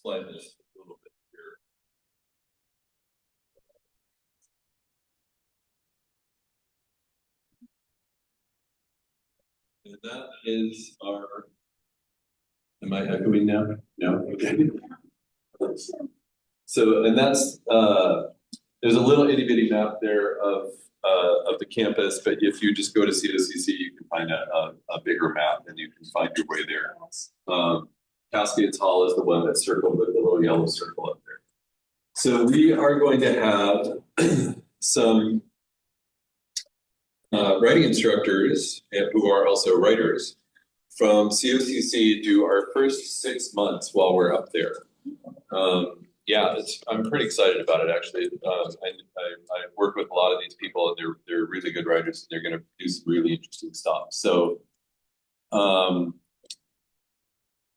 slide this a little bit here. And that is our, am I echoing now? No, okay. So, and that's, there's a little itty bitty map there of the campus, but if you just go to COCC, you can find a bigger map and you can find your way there. Cascades Hall is the one that's circled with the little yellow circle up there. So we are going to have some writing instructors who are also writers from COCC do our first 6 months while we're up there. Yeah, I'm pretty excited about it actually. I work with a lot of these people and they're really good writers and they're going to do some really interesting stuff. So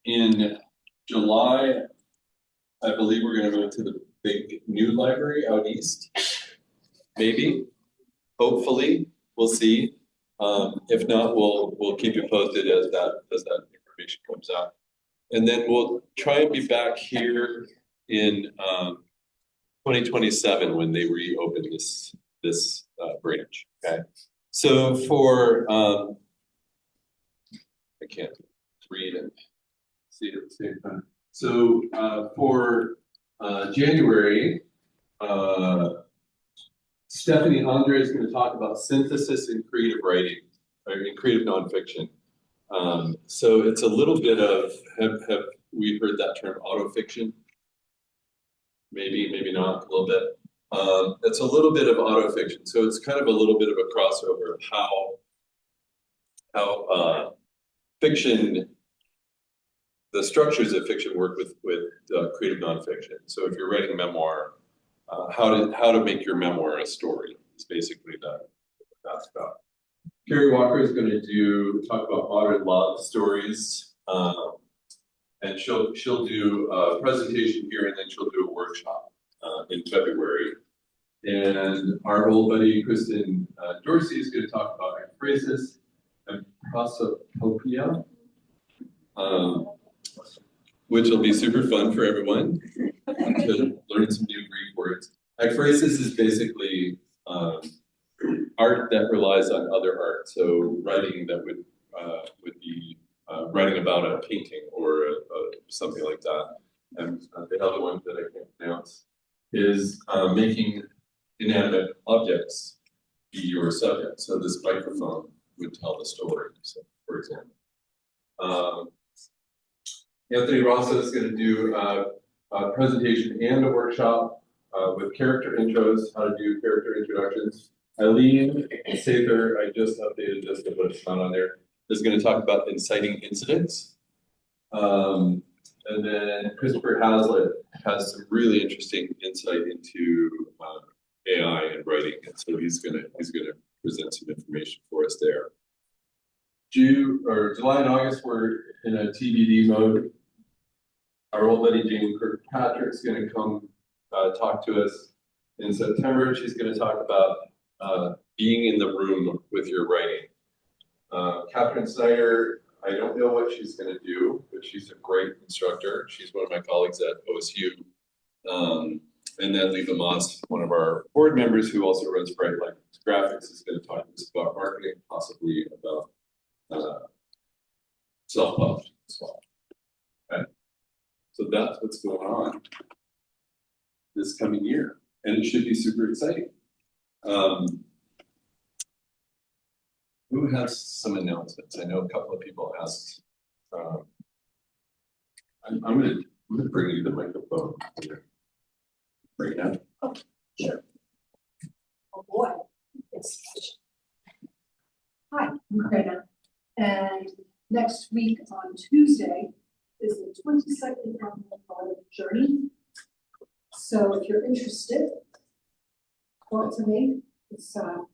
in July, I believe we're going to move to the big new library out east. Maybe, hopefully, we'll see. If not, we'll keep you posted as that information comes out. And then we'll try and be back here in 2027 when they reopen this branch. Okay. So for I can't read and see it at the same time. So for January, Stephanie Andre is going to talk about synthesis in creative writing, or in creative nonfiction. So it's a little bit of, have we heard that term autofiction? Maybe, maybe not, a little bit. It's a little bit of autofiction. So it's kind of a little bit of a crossover of how fiction, the structures of fiction work with creative nonfiction. So if you're writing a memoir, how to make your memoir a story is basically what that's about. Carrie Walker is going to talk about modern love stories, and she'll do a presentation here, and then she'll do a workshop in February. And our old buddy Kristen Dorsey is going to talk about ekphrasis and prosopopia, which will be super fun for everyone to learn some new Greek words. Ekphrasis is basically art that relies on other art. So writing that would be writing about a painting or something like that. And the other one that I can't pronounce is making inanimate objects be your subject. So this microphone would tell the story, so, for example. Anthony Rosso is going to do a presentation and a workshop with character intros, how to do character introductions. Eileen Sather, I just updated this, but it's not on there, is going to talk about inciting incidents. And then Christopher Hazlitt has some really interesting insight into AI and writing, and so he's gonna present some information for us there. July and August, we're in a TBD mode. Our old buddy Jane Kirkpatrick's going to come talk to us in September. She's going to talk about being in the room with your writing. Catherine Snyder, I don't know what she's going to do, but she's a great instructor. She's one of my colleagues at OSU. And then Leva Moss, one of our board members who also runs Bright Light Graphics, is going to talk to us about marketing, possibly about self-publishing as well. Okay. So that's what's going on this coming year, and it should be super exciting. Who has some announcements? I know a couple of people asked. I'm going to bring you the microphone right now. Oh, sure. Oh boy, it's hi, I'm Marina, and next week on Tuesday is the 22nd annual journey. So if you're interested, talk to me. It's a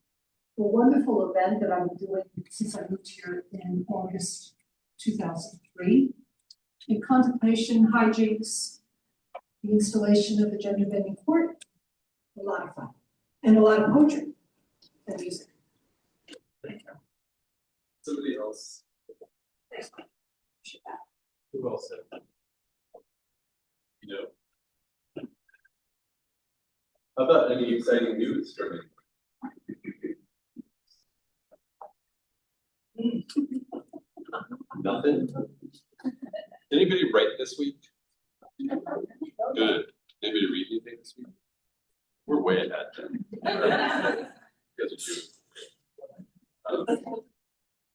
wonderful event that I've been doing since I moved here in August 2003. In contemplation, hijinks, the installation of the gender bending court, a lot of fun, and a lot of poetry and music. Thank you. Somebody else. Thanks. Who else said that? No. How about any exciting news from you? Nothing? Anybody write this week? Good. Anybody read anything this week? We're way ahead then. You guys are doing.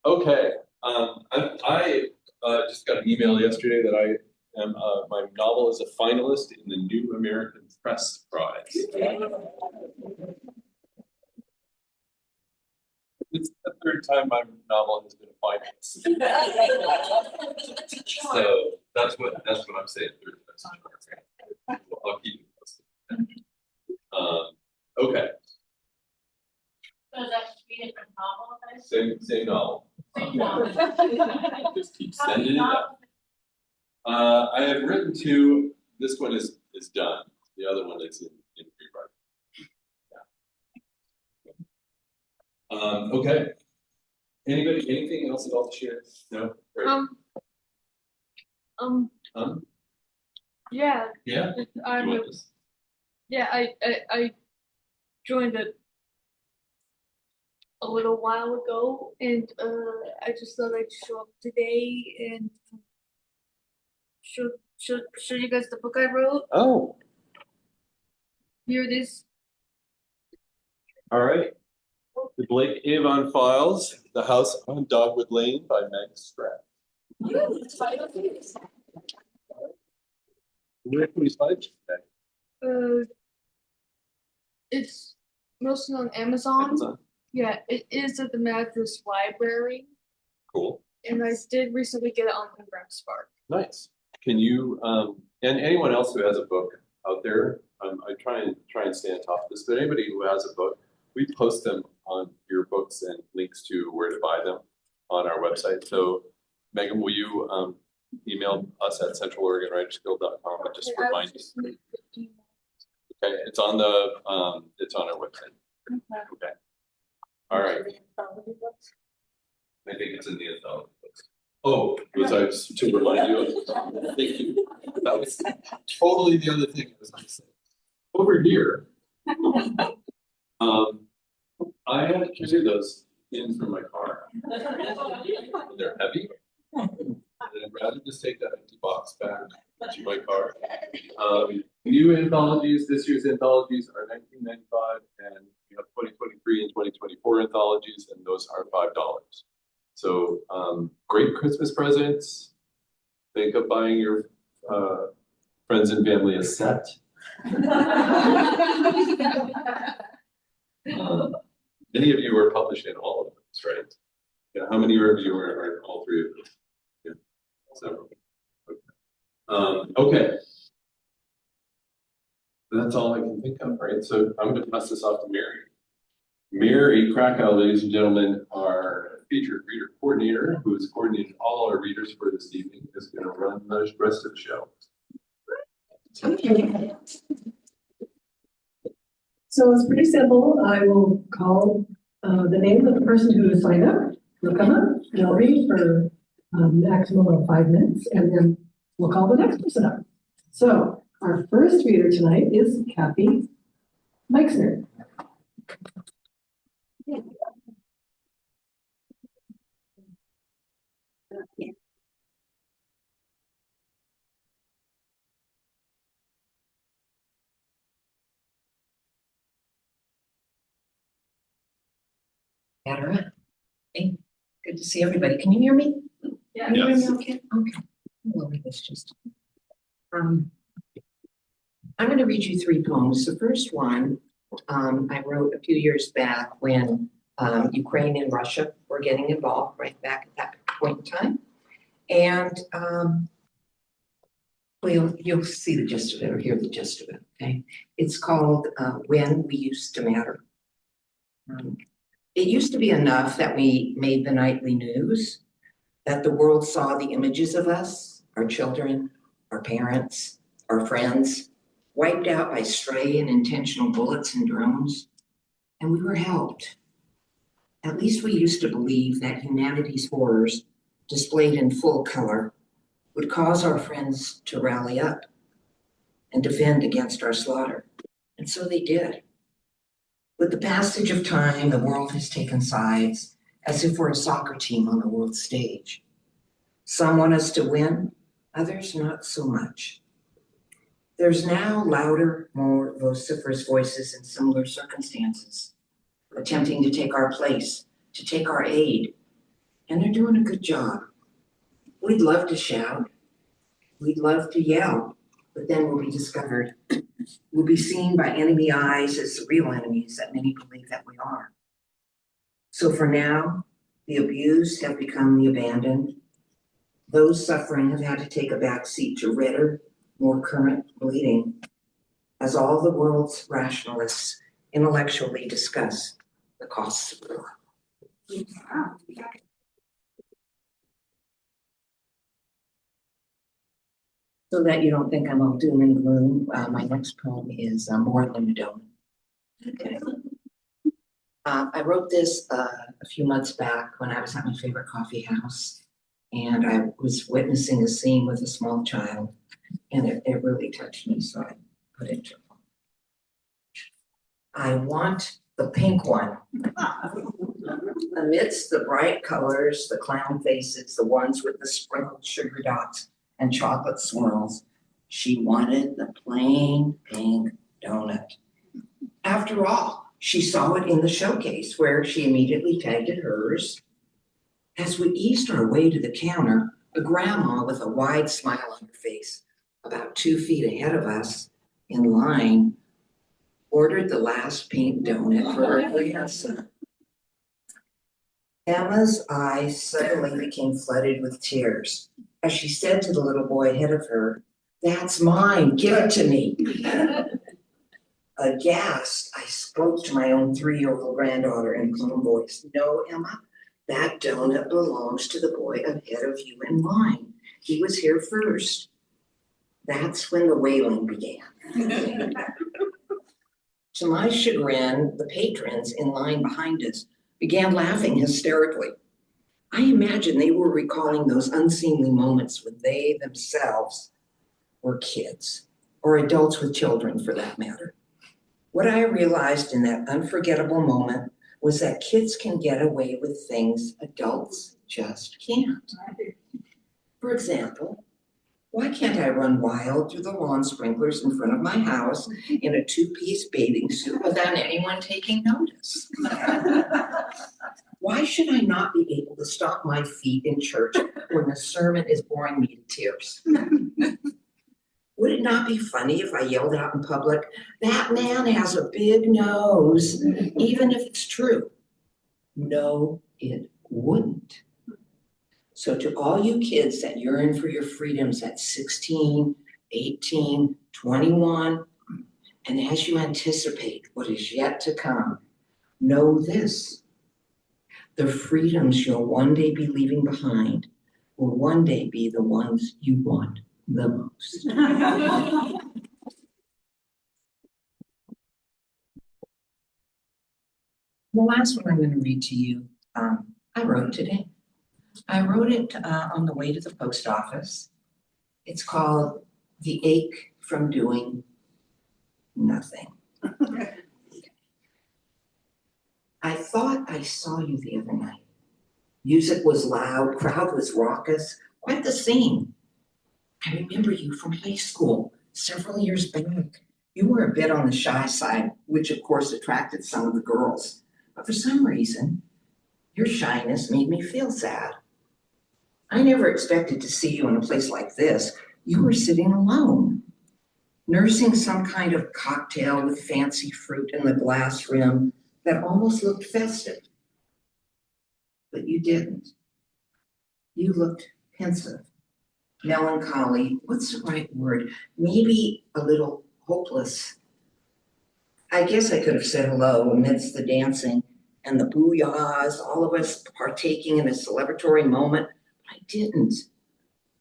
Okay. I just got an email yesterday that I am my novel is a finalist in the New American Press Prize. It's the third time my novel has been a finalist. So that's what I'm saying. I'll keep you posted. Okay. So that's a different novel, guys? Same novel. Same novel. Just keep sending it up. I have written two. This one is done. The other one is in rewrite. Yeah. Okay. Anything else at all to share? No. Great. Yeah. Yeah. I joined it a little while ago, and I just thought I'd show up today and show you guys the book I wrote. Oh. Here it is. All right. The Blake Avon Files, The House on Dogwood Lane by Meg Stratt. Where can we find it? It's mostly on Amazon. Amazon. Yeah, it is at the Madras Library, Cool. and I did recently get it on Spark. Nice. Can you and anyone else who has a book out there? I try and stay on top of this, but anybody who has a book, we post them on your books and links to where to buy them on our website. So Megan, will you email us at centraloregonwritersguild.com and just remind us? Okay, it's on our website. Okay. All right. I think it's in the anthology books. Oh, was I to remind you? Thank you. That was totally the other thing I was going to say. Over here, I had to carry those in from my car. They're heavy. And I'd rather just take that empty box back to my car. New anthologies, this year's anthologies are $19.95, and we have 2023 and 2024 anthologies, and those are $5. So great Christmas presents. Think of buying your friends and family a set. Many of you are publishing all of those, right? Yeah. How many of you are all three of them? Yeah. Several. Okay. Okay. That's all I can think of, right? So I'm going to pass this off to Mary. Mary Krakow, ladies and gentlemen, our featured reader coordinator, who has coordinated all our readers for this evening, is going to run the rest of the show. Okay. So it's pretty simple. I will call the name of the person who has signed up. They'll come up and I'll read for a maximum of 5 minutes, and then we'll call the next person up. So our first reader tonight is Kathy Meixner. Better. Hey, good to see everybody. Can you hear me? Yeah. Can you hear Yes. me okay? Okay. We'll read this just. I'm going to read you 3 poems. The first one I wrote a few years back when Ukraine and Russia were getting involved, right back at that point in time. And well, you'll see the gist of it or hear the gist of it, okay? It's called When We Used to Matter. It used to be enough that we made the nightly news, that the world saw the images of us, our children, our parents, our friends, wiped out by stray and intentional bullets and drones, and we were helped. At least we used to believe that humanity's horrors, displayed in full color, would cause our friends to rally up. and defend against our slaughter. And so they did. With the passage of time, the world has taken sides, as if we're a soccer team on the world stage. Some want us to win, others not so much. There's now louder, more vociferous voices in similar circumstances, attempting to take our place, to take our aid, and they're doing a good job. We'd love to shout, we'd love to yell, but then we'll be discovered. We'll be seen by enemy eyes as the real enemies that many believe that we are. So for now, the abused have become the abandoned. Those suffering have had to take a back seat to redder, more current bleeding, as all the world's rationalists intellectually discuss the costs of war. So that you don't think I'm all doom and gloom, my next poem is More Than a Donut. Okay. I wrote this a few months back when I was at my favorite coffee house, and I was witnessing a scene with a small child, and it really touched me, so I put it to poem. I want the pink one. Amidst the bright colors, the clown faces, the ones with the sprinkled sugar dots and chocolate swirls, she wanted the plain pink donut. After all, she saw it in the showcase where she immediately tagged it hers. As we eased our way to the counter, a grandma with a wide smile on her face, about 2 feet ahead of us in line, ordered the last pink donut for her grandson. Emma's eyes suddenly became flooded with tears as she said to the little boy ahead of her, "That's mine, give it to me." Aghast, I spoke to my own 3-year-old granddaughter in calm voice. "No, Emma, that donut belongs to the boy ahead of you in line. He was here first." That's when the wailing began. To my chagrin, the patrons in line behind us began laughing hysterically. I imagine they were recalling those unseemly moments when they themselves were kids, or adults with children for that matter. What I realized in that unforgettable moment was that kids can get away with things adults just can't. For example, why can't I run wild through the lawn sprinklers in front of my house in a 2-piece bathing suit without anyone taking notice? Why should I not be able to stomp my feet in church when the sermon is boring me to tears? Would it not be funny if I yelled out in public, "That man has a big nose," even if it's true? No, it wouldn't. So to all you kids that yearn for your freedoms at 16, 18, 21, and as you anticipate what is yet to come, know this. The freedoms you'll one day be leaving behind will one day be the ones you want the most. The last one I'm going to read to you, I wrote today. I wrote it on the way to the post office. It's called The Ache from Doing Nothing. I thought I saw you the other night. Music was loud, crowd was raucous, quite the scene. I remember you from high school, several years back. You were a bit on the shy side, which of course attracted some of the girls. But for some reason, your shyness made me feel sad. I never expected to see you in a place like this. You were sitting alone, nursing some kind of cocktail with fancy fruit in the glass rim that almost looked festive. But you didn't. You looked pensive, melancholy, what's the right word? Maybe a little hopeless. I guess I could have said hello amidst the dancing and the booyahs, all of us partaking in a celebratory moment, but I didn't.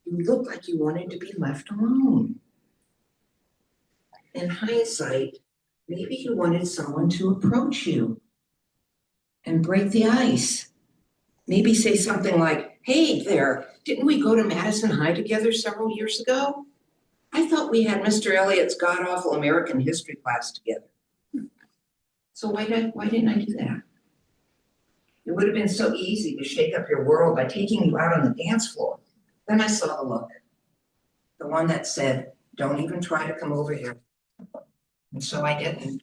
You looked like you wanted to be left alone. In hindsight, maybe you wanted someone to approach you and break the ice. Maybe say something like, "Hey there, didn't we go to Madison High together several years ago?" I thought we had Mr. Elliott's god-awful American history class together. So why didn't I do that? It would have been so easy to shake up your world by taking you out on the dance floor. Then I saw the look. The one that said, don't even try to come over here. And so I didn't.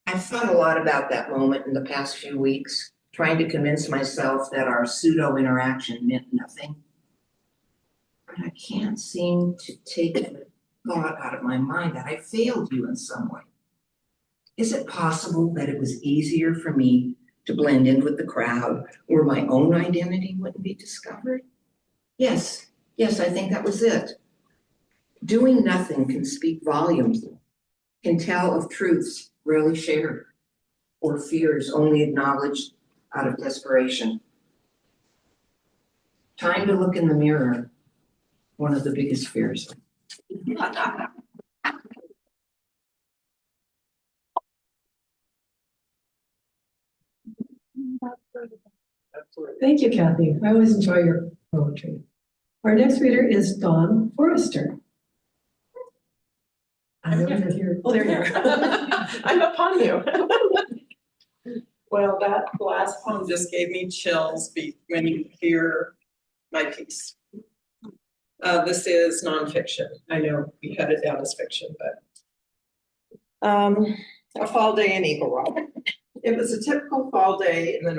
I've thought a lot about that moment in the past few weeks, trying to convince myself that our pseudo-interaction meant nothing. But I can't seem to take the thought out of my mind that I failed you in some way. Is it possible that it was easier for me to blend in with the crowd where my own identity wouldn't be discovered? Yes, I think that was it. Doing nothing can speak volumes, can tell of truths rarely shared, or fears only acknowledged out of desperation. Time to look in the mirror, one of the biggest fears. Thank you, Kathy. I always enjoy your poetry. Our next reader is Dawn Forrester. I know you're here. Oh, there you are. I'm upon you. Well, that last poem just gave me chills when you hear my piece. This is nonfiction. I know we had it down as fiction, but a fall day in Eagle Rock. It was a typical fall day in the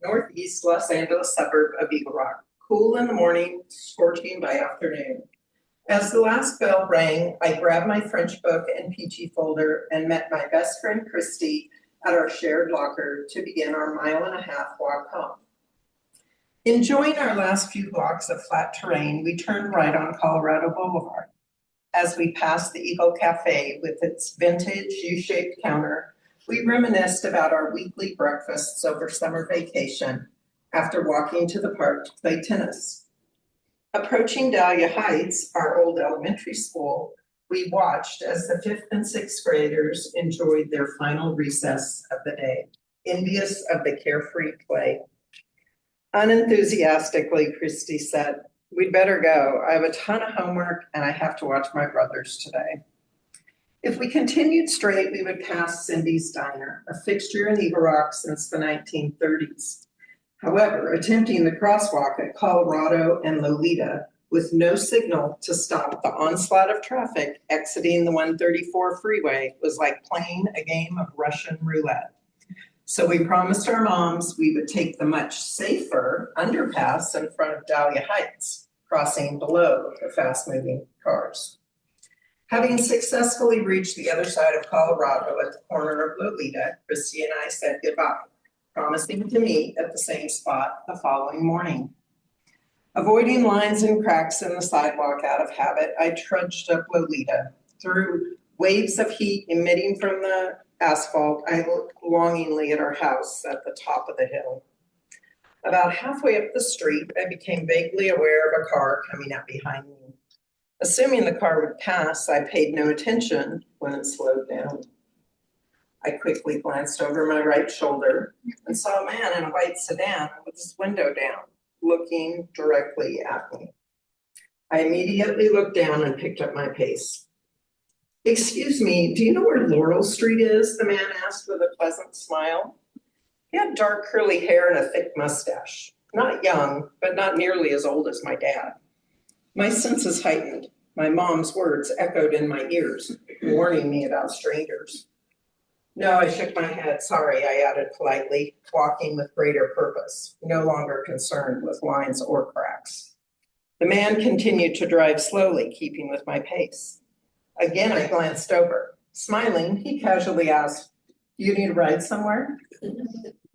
northeast Los Angeles suburb of Eagle Rock. Cool in the morning, scorching by afternoon. As the last bell rang, I grabbed my French book and peachy folder and met my best friend Christy at our shared locker to begin our 1.5 mile walk home. Enjoying our last few blocks of flat terrain, we turned right on Colorado Boulevard. As we passed the Eagle Cafe with its vintage U-shaped counter, we reminisced about our weekly breakfasts over summer vacation after walking to the park to play tennis. Approaching Dahlia Heights, our old elementary school, we watched as the 5th and 6th graders enjoyed their final recess of the day, envious of the carefree play. Unenthusiastically, Christy said, "We'd better go. I have a ton of homework and I have to watch my brothers today." If we continued straight, we would pass Cindy's Diner, a fixture in Eagle Rock since the 1930s. However, attempting the crosswalk at Colorado and Lolita with no signal to stop the onslaught of traffic exiting the 134 freeway was like playing a game of Russian roulette. So we promised our moms we would take the much safer underpass in front of Dahlia Heights, crossing below the fast-moving cars. Having successfully reached the other side of Colorado at the corner of Lolita, Christy and I said goodbye, promising to meet at the same spot the following morning. Avoiding lines and cracks in the sidewalk out of habit, I trudged up Lolita. Through waves of heat emitting from the asphalt, I looked longingly at our house at the top of the hill. About halfway up the street, I became vaguely aware of a car coming up behind me. Assuming the car would pass, I paid no attention when it slowed down. I quickly glanced over my right shoulder and saw a man in a white sedan with his window down, looking directly at me. I immediately looked down and picked up my pace. "Excuse me, do you know where Laurel Street is?" the man asked with a pleasant smile. He had dark curly hair and a thick mustache. Not young, but not nearly as old as my dad. My senses heightened. My mom's words echoed in my ears, warning me about strangers. "No," I shook my head. "Sorry," I added politely, walking with greater purpose, no longer concerned with lines or cracks. The man continued to drive slowly, keeping with my pace. Again, I glanced over. Smiling, he casually asked, "Do you need a ride somewhere?"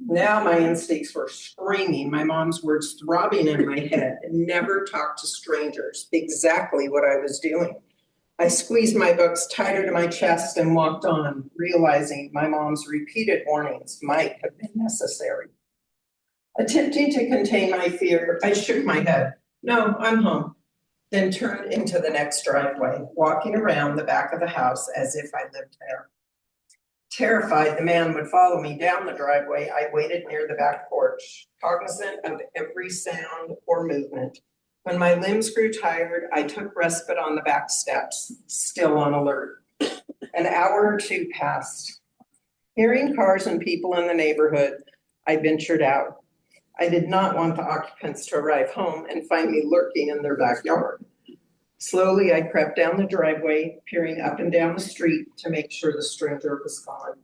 Now my instincts were screaming, my mom's words throbbing in my head. Never talk to strangers, exactly what I was doing. I squeezed my books tighter to my chest and walked on, realizing my mom's repeated warnings might have been necessary. Attempting to contain my fear, I shook my head. "No, I'm home," then turned into the next driveway, walking around the back of the house as if I lived there. Terrified the man would follow me down the driveway, I waited near the back porch, cognizant of every sound or movement. When my limbs grew tired, I took respite on the back steps, still on alert. An hour or two passed. Hearing cars and people in the neighborhood, I ventured out. I did not want the occupants to arrive home and find me lurking in their backyard. Slowly, I crept down the driveway, peering up and down the street to make sure the stranger was gone.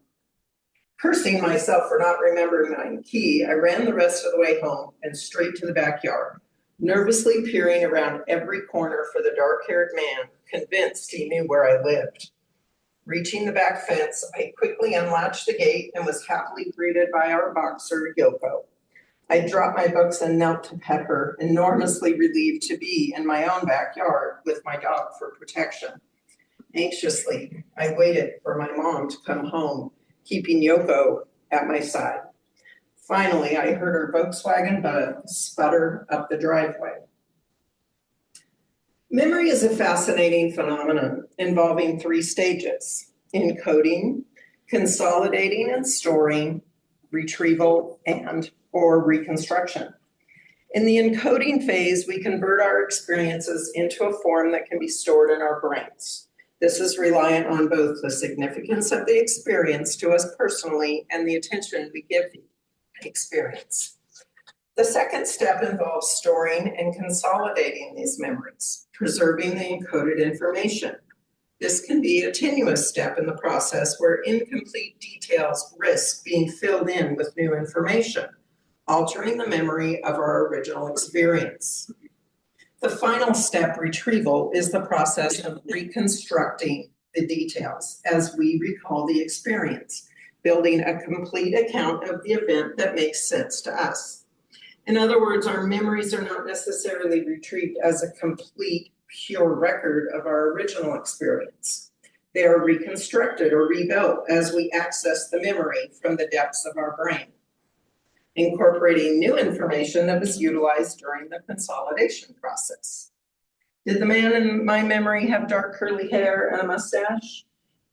Cursing myself for not remembering my key, I ran the rest of the way home and straight to the backyard, nervously peering around every corner for the dark-haired man, convinced he knew where I lived. Reaching the back fence, I quickly unlatched the gate and was happily greeted by our boxer, Yoko. I dropped my books and knelt to pet her, enormously relieved to be in my own backyard with my dog for protection. Anxiously, I waited for my mom to come home, keeping Yoko at my side. Finally, I heard her Volkswagen Bug sputter up the driveway. Memory is a fascinating phenomenon involving 3 stages: encoding, consolidating and storing, retrieval, or reconstruction. In the encoding phase, we convert our experiences into a form that can be stored in our brains. This is reliant on both the significance of the experience to us personally and the attention we give the experience. The second step involves storing and consolidating these memories, preserving the encoded information. This can be a tenuous step in the process where incomplete details risk being filled in with new information, altering the memory of our original experience. The final step, retrieval, is the process of reconstructing the details as we recall the experience, building a complete account of the event that makes sense to us. In other words, our memories are not necessarily retrieved as a complete, pure record of our original experience. They are reconstructed or rebuilt as we access the memory from the depths of our brain, incorporating new information that was utilized during the consolidation process. Did the man in my memory have dark curly hair and a mustache?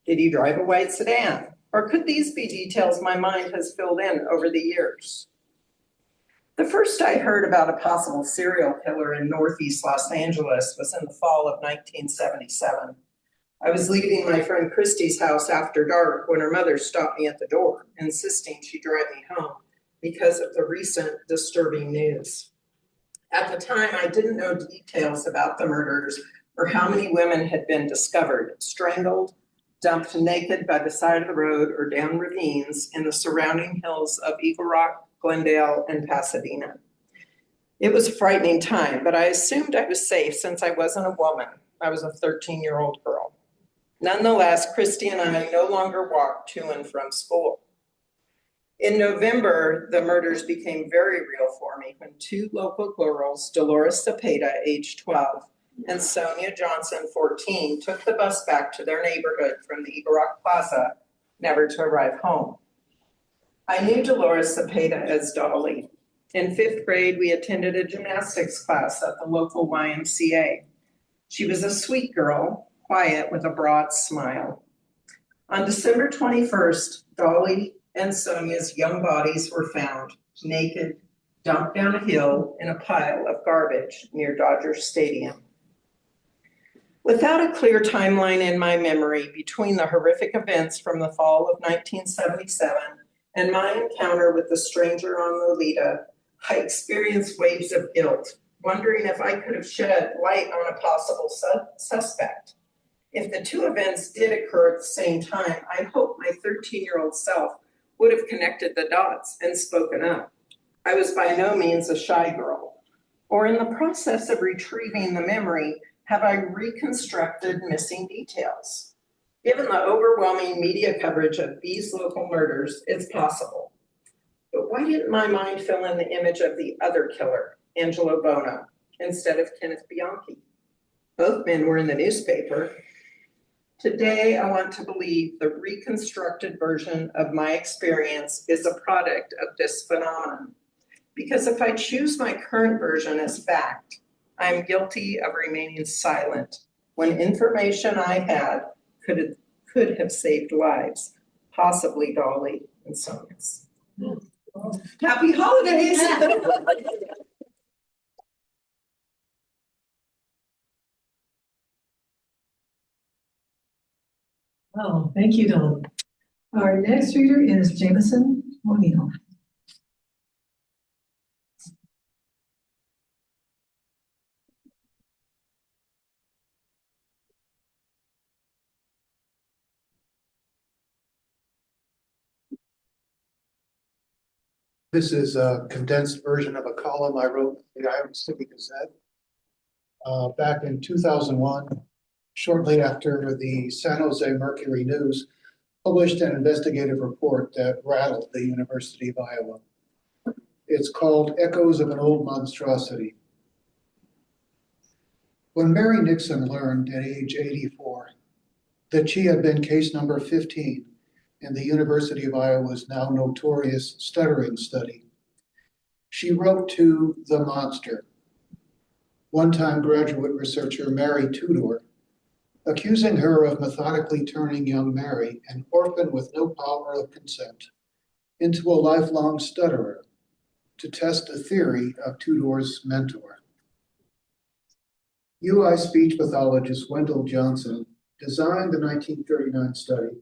Did he drive a white sedan? Or could these be details my mind has filled in over the years? The first I heard about a possible serial killer in Northeast Los Angeles was in the fall of 1977. I was leaving my friend Christy's house after dark when her mother stopped me at the door, insisting she drive me home because of the recent disturbing news. At the time, I didn't know details about the murders or how many women had been discovered, strangled, dumped naked by the side of the road or down ravines in the surrounding hills of Eagle Rock, Glendale, and Pasadena. It was a frightening time, but I assumed I was safe since I wasn't a woman. I was a 13-year-old girl. Nonetheless, Christy and I no longer walked to and from school. In November, the murders became very real for me when 2 local girls, Dolores Cepeda, age 12, and Sonia Johnson, 14, took the bus back to their neighborhood from the Eagle Rock Plaza, never to arrive home. I knew Dolores Cepeda as Dolly. In 5th grade, we attended a gymnastics class at the local YMCA. She was a sweet girl, quiet with a broad smile. On December 21st, Dolly and Sonia's young bodies were found, naked, dumped down a hill in a pile of garbage near Dodger Stadium. Without a clear timeline in my memory between the horrific events from the fall of 1977 and my encounter with the stranger on Lolita, I experienced waves of guilt, wondering if I could have shed light on a possible suspect. If the 2 events did occur at the same time, I hope my 13-year-old self would have connected the dots and spoken up. I was by no means a shy girl. Or in the process of retrieving the memory, have I reconstructed missing details? Given the overwhelming media coverage of these local murders, it's possible. But why didn't my mind fill in the image of the other killer, Angelo Bono, instead of Kenneth Bianchi? Both men were in the newspaper. Today, I want to believe the reconstructed version of my experience is a product of this phenomenon. Because if I choose my current version as fact, I am guilty of remaining silent when information I had could have saved lives, possibly Dolly and Sonia's. Happy holidays! Oh, thank you, Dawn. Our next reader is Jameson O'Neill. This is a condensed version of a column I wrote in the Iowa City Gazette back in 2001, shortly after the San Jose Mercury News published an investigative report that rattled the University of Iowa. It's called Echoes of an Old Monstrosity. When Mary Nixon learned at age 84 that she had been case number 15 in the University of Iowa's now notorious stuttering study, she wrote to the monster, one-time graduate researcher Mary Tudor, accusing her of methodically turning young Mary, an orphan with no power of consent, into a lifelong stutterer to test the theory of Tudor's mentor. UI speech pathologist Wendell Johnson designed the 1939 study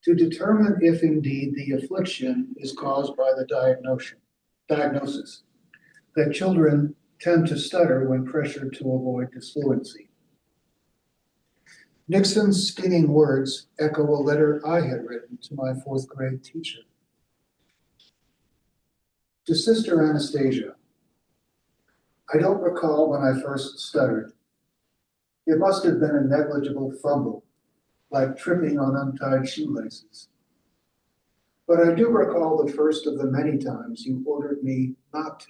to determine if indeed the affliction is caused by the diagnosis that children tend to stutter when pressured to avoid disfluency. Nixon's stinging words echo a letter I had written to my fourth grade teacher. To Sister Anastasia, I don't recall when I first stuttered. It must have been a negligible fumble, like tripping on untied shoelaces. But I do recall the first of the many times you ordered me not to.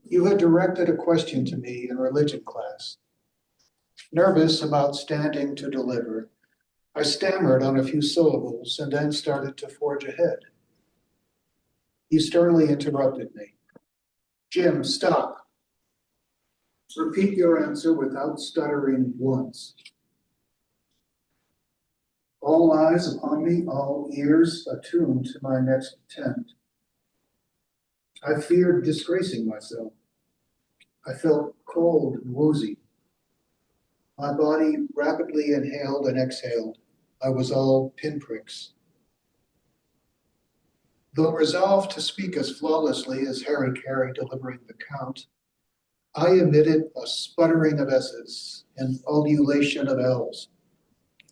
You had directed a question to me in religion class. Nervous about standing to deliver, I stammered on a few syllables and then started to forge ahead. You sternly interrupted me. Jim, stop. Repeat your answer without stuttering once. All eyes upon me, all ears attuned to my next attempt. I feared disgracing myself. I felt cold and woozy. My body rapidly inhaled and exhaled. I was all pinpricks. Though resolved to speak as flawlessly as Harry Carey delivering the count, I emitted a sputtering of S's and ululation of L's,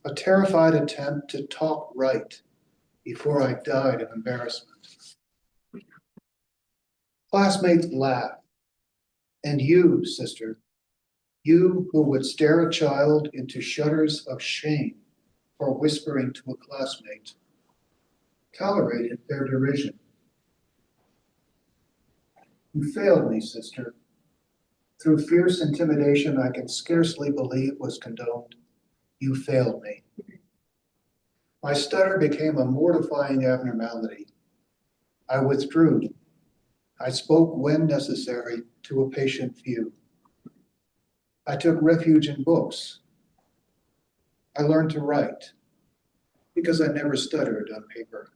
a terrified attempt to talk right before I died of embarrassment. Classmates laughed, and you, sister, you who would stare a child into shudders of shame for whispering to a classmate, tolerated their derision. You failed me, sister. Through fierce intimidation I can scarcely believe was condoned, you failed me. My stutter became a mortifying abnormality. I withdrew. I spoke when necessary to a patient few. I took refuge in books. I learned to write because I never stuttered on paper.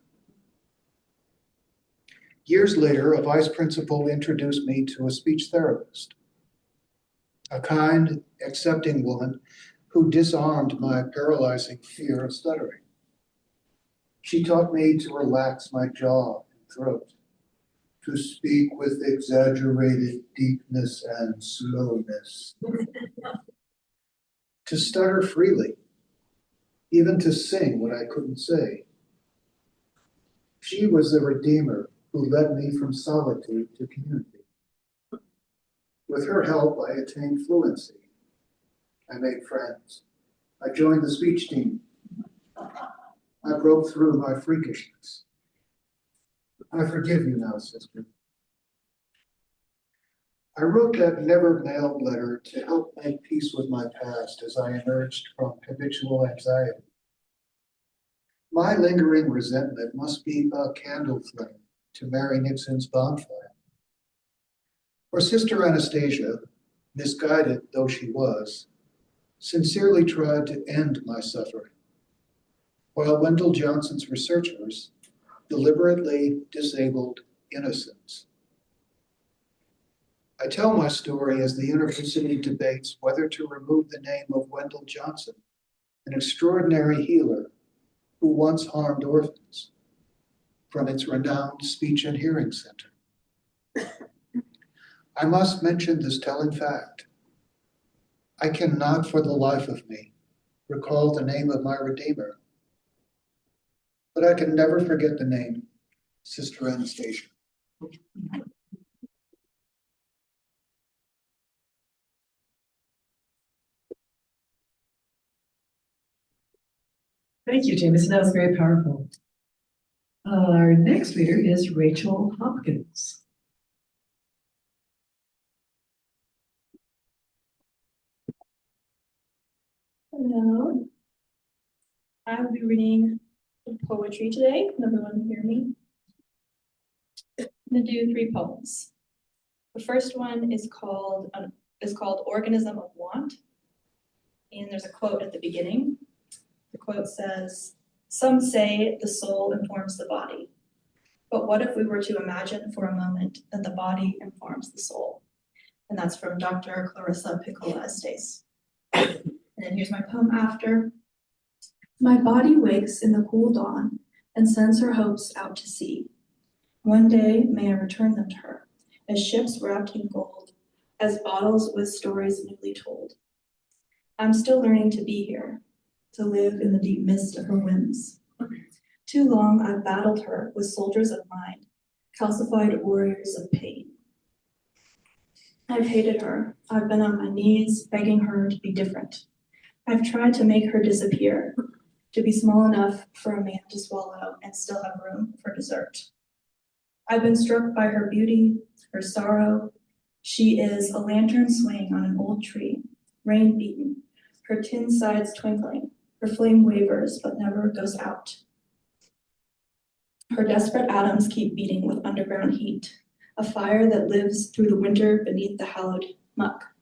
Years later, a vice principal introduced me to a speech therapist, a kind, accepting woman who disarmed my paralyzing fear of stuttering. She taught me to relax my jaw and throat, to speak with exaggerated deepness and slowness, to stutter freely, even to sing what I couldn't say. She was the redeemer who led me from solitude to community. With her help, I attained fluency. I made friends. I joined the speech team. I broke through my freakishness. I forgive you now, sister. I wrote that never mailed letter to help make peace with my past as I emerged from habitual anxiety. My lingering resentment must be a candle flame to Mary Nixon's bonfire. For Sister Anastasia, misguided though she was, sincerely tried to end my suffering, while Wendell Johnson's researchers deliberately disabled innocence. I tell my story as the university debates whether to remove the name of Wendell Johnson an extraordinary healer who once harmed orphans from its renowned speech and hearing center. I must mention this telling fact. I cannot for the life of me recall the name of my Redeemer, but I can never forget the name, Sister Anastasia. Thank you, Jameson. That was very powerful. Our next reader is Rachel Hopkins. Hello. I will be reading poetry today. Can everyone hear me? I'm gonna do 3 poems. The first one is called Organism of Want. And there's a quote at the beginning. The quote says, "Some say the soul informs the body. But what if we were to imagine for a moment that the body informs the soul?" And that's from Dr. Clarissa Piccola Estes. And then here's my poem after. My body wakes in the cool dawn and sends her hopes out to sea. One day may I return them to her, as ships wrapped in gold, as bottles with stories newly told. I'm still learning to be here, to live in the deep mist of her whims. Too long I've battled her with soldiers of mind, calcified warriors of pain. I've hated her. I've been on my knees begging her to be different. I've tried to make her disappear, to be small enough for a man to swallow and still have room for dessert. I've been struck by her beauty, her sorrow. She is a lantern swaying on an old tree, rain beaten, her tin sides twinkling, her flame wavers but never goes out. Her desperate atoms keep beating with underground heat, a fire that lives through the winter beneath the hallowed muck.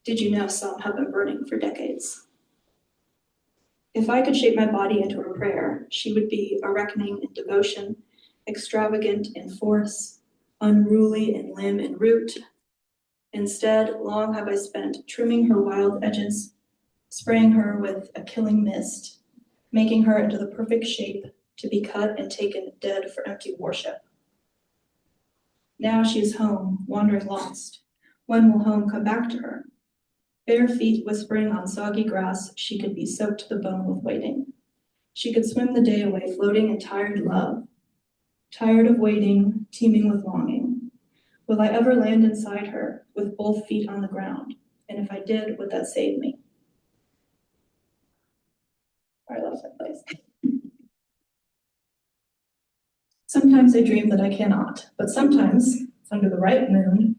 Did you know some have been burning for decades? If I could shape my body into a prayer, she would be a reckoning in devotion, extravagant in force, unruly in limb and root. Instead, long have I spent trimming her wild edges, spraying her with a killing mist, making her into the perfect shape to be cut and taken dead for empty worship. Now she is home, wandering lost. When will home come back to her? Bare feet whispering on soggy grass, she could be soaked to the bone with waiting. She could swim the day away, floating in tired love. Tired of waiting, teeming with longing. Will I ever land inside her, with both feet on the ground? And if I did, would that save me? I lost that place. Sometimes I dream that I cannot, but sometimes, under the right moon,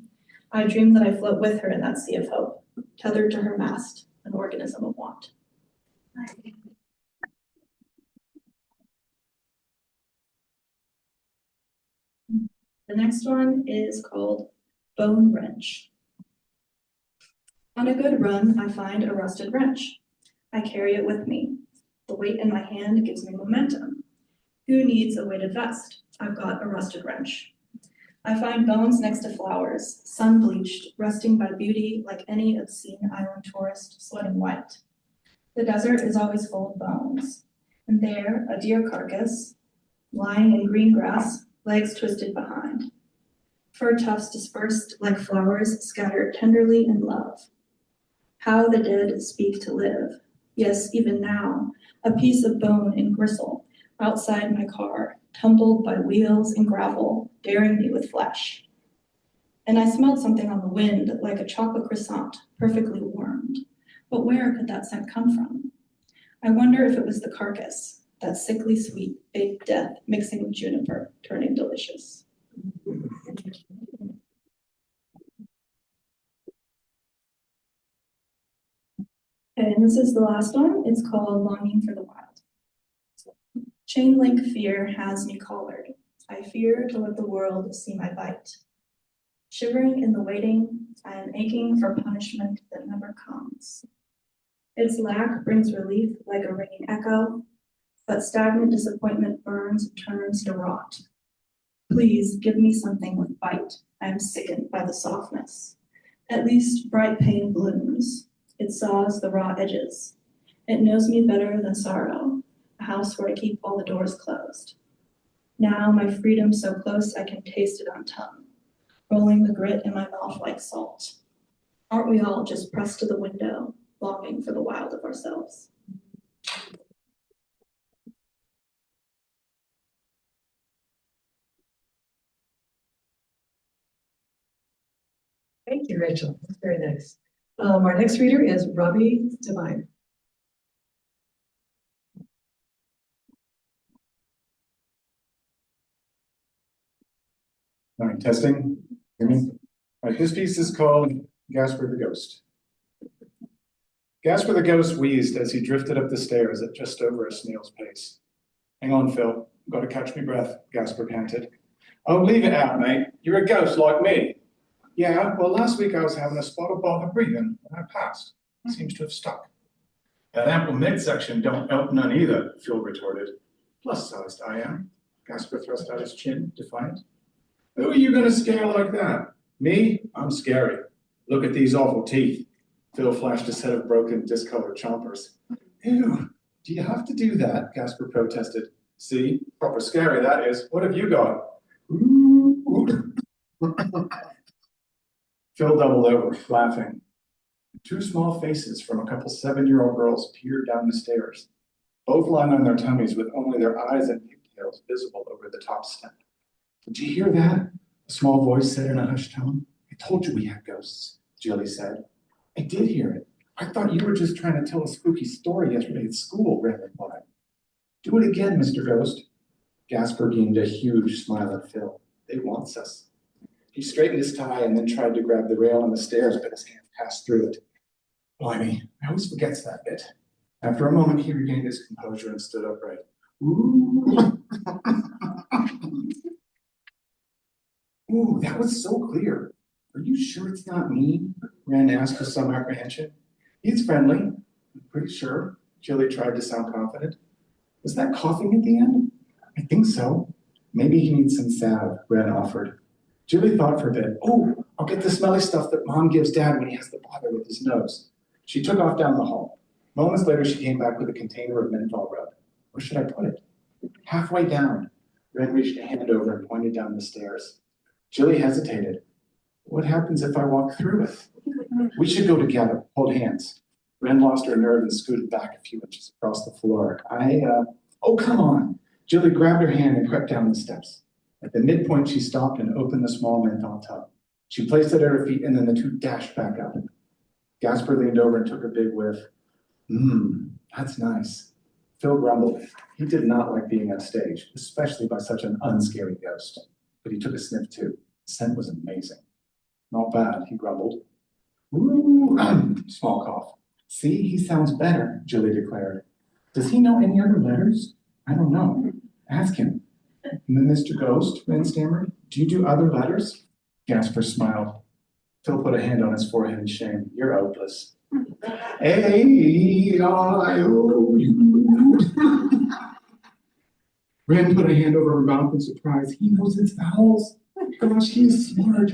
I dream that I float with her in that sea of hope, tethered to her mast, an organism of want. The next one is called Bone Wrench. On a good run, I find a rusted wrench. I carry it with me. The weight in my hand gives me momentum. Who needs a weighted vest? I've got a rusted wrench. I find bones next to flowers, sun-bleached, resting by beauty like any obscene island tourist sweating white. The desert is always full of bones. And there, a deer carcass, lying in green grass, legs twisted behind. Fur tufts dispersed like flowers scattered tenderly in love. How the dead speak to live. Yes, even now, a piece of bone and gristle outside my car, tumbled by wheels and gravel, daring me with flesh. And I smelled something on the wind like a chocolate croissant, perfectly warmed. But where could that scent come from? I wonder if it was the carcass, that sickly sweet baked death mixing with juniper, turning delicious. And this is the last one. It's called Longing for the Wild. Chain link fear has me collared. I fear to let the world see my bite. Shivering in the waiting, I am aching for punishment that never comes. Its lack brings relief like a ringing echo, but stagnant disappointment burns and turns to rot. Please give me something with bite. I am sickened by the softness. At least bright pain blooms. It saws the raw edges. It knows me better than sorrow, a house where I keep all the doors closed. Now my freedom so close I can taste it on tongue, rolling the grit in my mouth like salt. Aren't we all just pressed to the window, longing for the wild of ourselves? Thank you, Rachel. That's very nice. Our next reader is Robbie Devine. All right, testing. Hear me? All right, this piece is called Gasper the Ghost. Gasper the Ghost wheezed as he drifted up the stairs at just over a snail's pace. Hang on, Phil. Got to catch me breath, Gasper panted. Oh, leave it out, mate. You're a ghost like me. Yeah, well, last week I was having a spot of bother breathing when I passed. It seems to have stuck. That ample midsection don't help none either, Phil retorted. Plus-sized I am. Gasper thrust out his chin, defiant. Who are you going to scare like that? Me? I'm scary. Look at these awful teeth. Phil flashed a set of broken, discolored chompers. Ew, do you have to do that? Gasper protested. See, proper scary that is. What have you got? Ooh. Phil doubled over, laughing. Two small faces from a couple 7-year-old girls peered down the stairs, both lying on their tummies with only their eyes and pigtails visible over the top step. Did you hear that? A small voice said in a hushed tone. I told you we had ghosts, Jilly said. I did hear it. I thought you were just trying to tell a spooky story yesterday at school, Ren replied. Do it again, Mr. Ghost. Gasper beamed a huge smile at Phil. They wants us. He straightened his tie and then tried to grab the rail on the stairs, but his hand passed through it. Blimey, I always forgets that bit. After a moment, he regained his composure and stood upright. Ooh. Ooh, that was so clear. Are you sure it's not me? Ren asked with some apprehension. He's friendly. I'm pretty sure. Jilly tried to sound confident. Was that coughing at the end? I think so. Maybe he needs some salve, Ren offered. Jilly thought for a bit. Oh, I'll get the smelly stuff that Mom gives Dad when he has the bother with his nose. She took off down the hall. Moments later, she came back with a container of menthol rub. Where should I put it? Halfway down. Ren reached a hand over and pointed down the stairs. Jilly hesitated. What happens if I walk through it? We should go together, hold hands. Ren lost her nerve and scooted back a few inches across the floor. Oh, come on. Jilly grabbed her hand and crept down the steps. At the midpoint, she stopped and opened the small menthol tub. She placed it at her feet and then the two dashed back up. Gasper leaned over and took a big whiff. That's nice. Phil grumbled. He did not like being on stage, especially by such an unscary ghost. But he took a sniff too. The scent was amazing. Not bad, he grumbled. Ooh, small cough. See, he sounds better, Jilly declared. Does he know any other letters? I don't know. Ask him. Mr. Ghost, Ren stammered. Do you do other letters? Gasper smiled. Phil put a hand on his forehead in shame. You're hopeless. A-I-O-U. Ren put a hand over her mouth in surprise. He knows its vowels. Gosh, he's smart.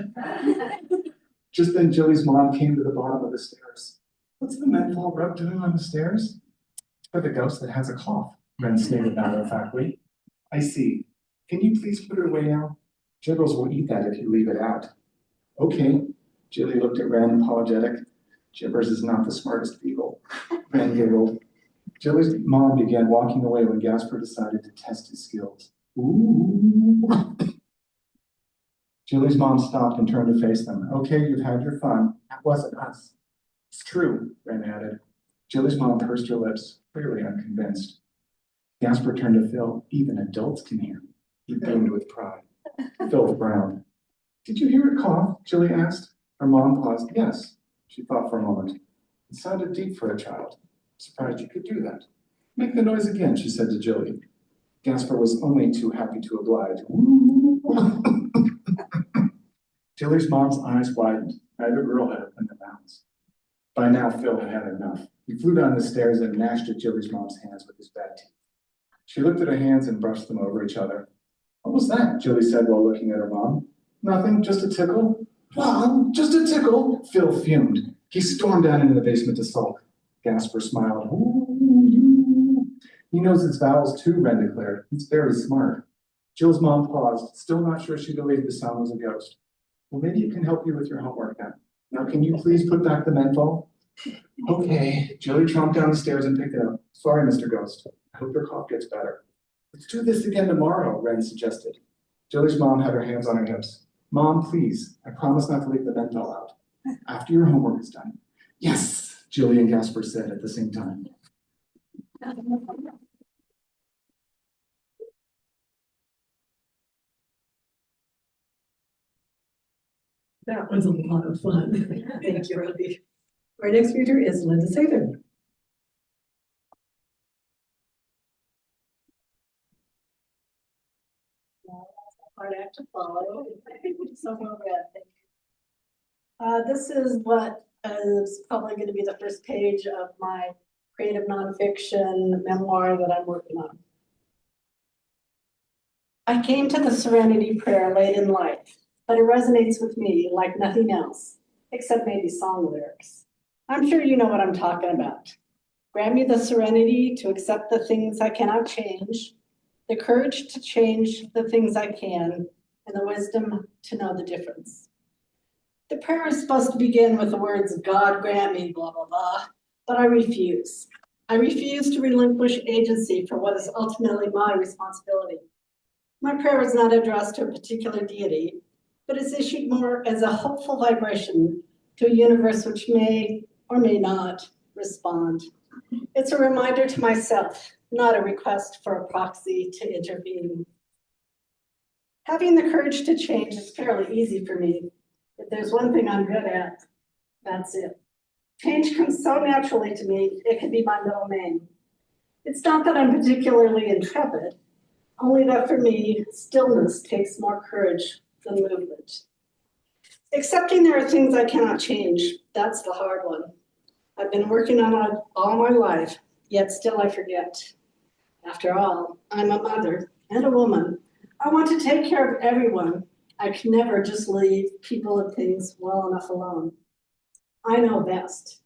Just then, Jilly's mom came to the bottom of the stairs. What's the menthol rub doing on the stairs? It's for the ghost that has a cough, Ren stated matter-of-factly. I see. Can you please put it away now? Jiggles will eat that if you leave it out. Okay. Jilly looked at Ren, apologetic. Jibbers is not the smartest people. Ren giggled. Jilly's mom began walking away when Gasper decided to test his skills. Ooh. Jilly's mom stopped and turned to face them. Okay, you've had your fun. That wasn't us. It's true, Ren added. Jilly's mom pursed her lips, clearly unconvinced. Gasper turned to Phil. Even adults can hear. He beamed with pride. Phil frowned. Did you hear it cough? Jilly asked. Her mom paused. Yes. She thought for a moment. It sounded deep for a child. Surprised you could do that. Make the noise again, she said to Jilly. Gasper was only too happy to oblige. Jilly's mom's eyes widened. Neither girl had opened their mouths. By now, Phil had had enough. He flew down the stairs and gnashed at Jilly's mom's hands with his bad teeth. She looked at her hands and brushed them over each other. What was that? Jilly said while looking at her mom. Nothing, just a tickle. Mom, just a tickle. Phil fumed. He stormed down into the basement to sulk. Gasper smiled. Ooh. He knows his vowels too, Ren declared. He's very smart. Jill's mom paused, still not sure she believed the sound was a ghost. Well, maybe it can help you with your homework then. Now, can you please put back the menthol? Okay. Jilly tromped down the stairs and picked it up. Sorry, Mr. Ghost. I hope your cough gets better. Let's do this again tomorrow, Ren suggested. Jilly's mom had her hands on her hips. Mom, please, I promise not to leave the menthol out. After your homework is done. Yes, Jilly and Gasper said at the same time. That was a lot of fun. Thank you, Ruby. Our next reader is Linda Sather. Hard act to follow. So well read, thank you. This is what is probably going to be the first page of my creative nonfiction memoir that I'm working on. I came to the Serenity Prayer late in life, but it resonates with me like nothing else, except maybe song lyrics. I'm sure you know what I'm talking about. Grant me the serenity to accept the things I cannot change, the courage to change the things I can, and the wisdom to know the difference. The prayer is supposed to begin with the words, God grant me, blah, blah, blah, but I refuse. I refuse to relinquish agency for what is ultimately my responsibility. My prayer is not addressed to a particular deity, but is issued more as a hopeful vibration to a universe which may or may not respond. It's a reminder to myself, not a request for a proxy to intervene. Having the courage to change is fairly easy for me. If there's one thing I'm good at, that's it. Change comes so naturally to me, it could be my middle name. It's not that I'm particularly intrepid, only that for me, stillness takes more courage than movement. Accepting there are things I cannot change, that's the hard one. I've been working on it all my life, yet still I forget. After all, I'm a mother and a woman. I want to take care of everyone. I can never just leave people and things well enough alone. I know best.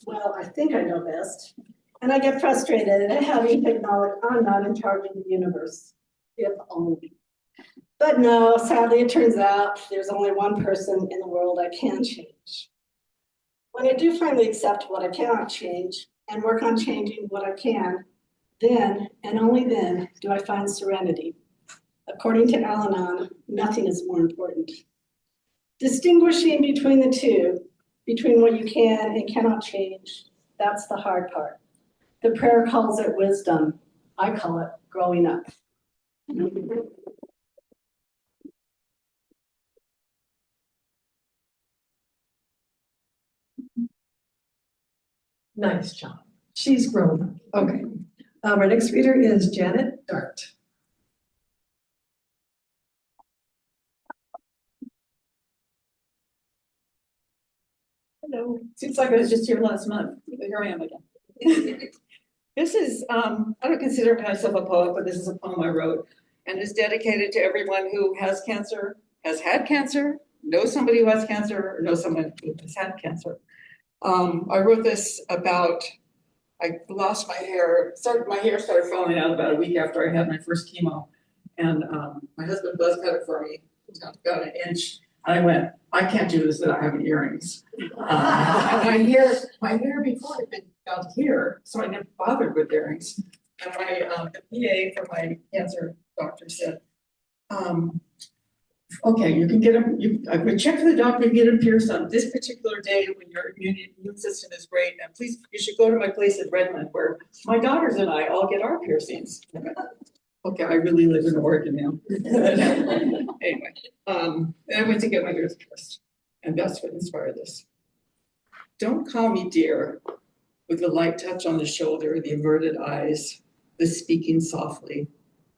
Well, I think I know best. And I get frustrated at having to acknowledge I'm not in charge of the universe, if only. But no, sadly it turns out there's only one person in the world I can change. When I do finally accept what I cannot change and work on changing what I can, then and only then do I find serenity. According to Al-Anon, nothing is more important. Distinguishing between the two, between what you can and cannot change, that's the hard part. The prayer calls it wisdom. I call it growing up. Nice job. She's grown up. Okay. Our next reader is Janet Dart. Hello. Seems like I was just here last month. Here I am again. This is, I don't consider myself a poet, but this is a poem I wrote and is dedicated to everyone who has cancer, has had cancer, knows somebody who has cancer, or knows someone who has had cancer. I wrote this about, I lost my hair, my hair started falling out about a week after I had my first chemo. And my husband buzz cut it for me, about an inch. And I went, I can't do this without having earrings. My hair before had been down here, so I never bothered with earrings. And the PA for my cancer doctor said, okay, you can get them, I would check for the doctor and get them pierced on this particular day when your immune system is great. And please, you should go to my place in Redmond where my daughters and I all get our piercings. Okay, I really live in Oregon now. Anyway, and I went to get my ears pierced, and that's what inspired this. Don't call me dear, with the light touch on the shoulder, the averted eyes, the speaking softly.